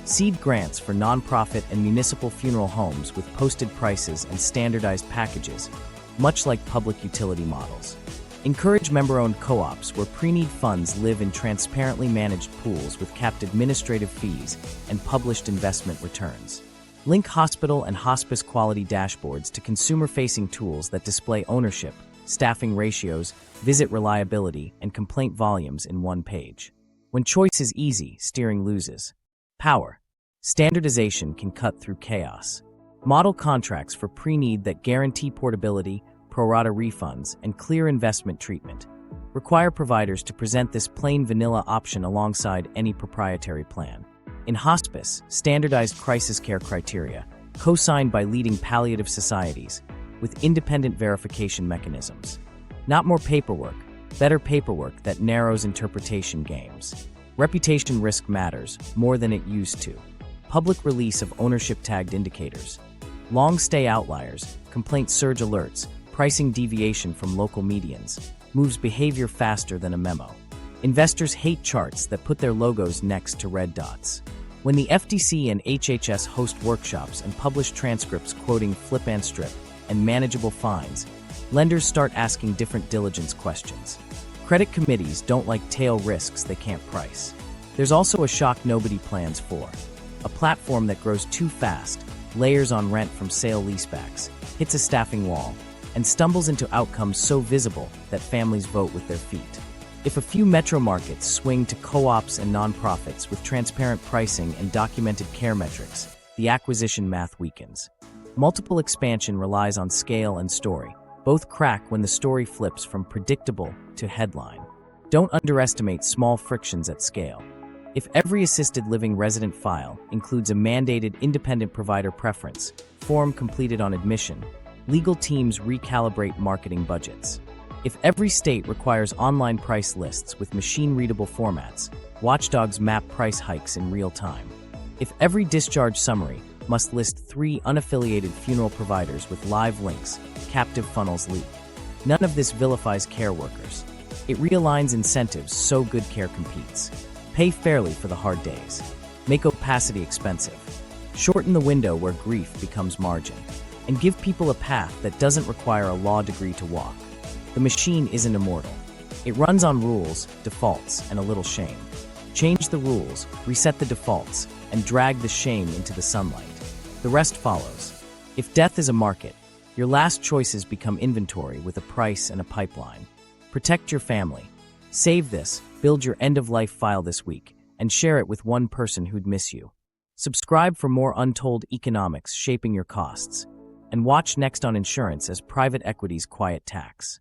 Seed grants for nonprofit and municipal funeral homes with posted prices and standardized packages, much like public utility models. Encourage member-owned co-ops where pre-need funds live in transparently managed pools with capped administrative fees and published investment returns. Link hospital and hospice quality dashboards to consumer-facing tools that display ownership, staffing ratios, visit reliability, and complaint volumes in one page. When choice is easy, steering loses. Power. Standardization can cut through chaos. Model contracts for pre-need that guarantee portability, pro-rata refunds, and clear investment treatment. Require providers to present this plain vanilla option alongside any proprietary plan. In hospice, standardized crisis care criteria, co-signed by leading palliative societies, with independent verification mechanisms. Not more paperwork, better paperwork that narrows interpretation games. Reputation risk matters more than it used to. Public release of ownership-tagged indicators. Long stay outliers, complaint surge alerts, pricing deviation from local medians, moves behavior faster than a memo. Investors hate charts that put their logos next to red dots. When the FTC and HHS host workshops and publish transcripts quoting flip and strip and manageable fines, lenders start asking different diligence questions. Credit committees don't like tail risks they can't price. There's also a shock nobody plans for. A platform that grows too fast, layers on rent from sale leasebacks, hits a staffing wall, and stumbles into outcomes so visible that families vote with their feet. If a few metro markets swing to co-ops and nonprofits with transparent pricing and documented care metrics, the acquisition math weakens. Multiple expansion relies on scale and story. Both crack when the story flips from predictable to headline. Don't underestimate small frictions at scale. If every assisted living resident file includes a mandated independent provider preference, form completed on admission, legal teams recalibrate marketing budgets. If every state requires online price lists with machine-readable formats, watchdogs map price hikes in real time. If every discharge summary must list 3 unaffiliated funeral providers with live links, captive funnels leak. None of this vilifies care workers. It realigns incentives so good care competes. Pay fairly for the hard days. Make opacity expensive. Shorten the window where grief becomes margin. And give people a path that doesn't require a law degree to walk. The machine isn't immortal. It runs on rules, defaults, and a little shame. Change the rules, reset the defaults, and drag the shame into the sunlight. The rest follows. If death is a market, your last choices become inventory with a price and a pipeline. Protect your family. Save this, build your end-of-life file this week, and share it with one person who'd miss you. Subscribe for more untold economics shaping your costs. And watch next on insurance as private equity's quiet tax.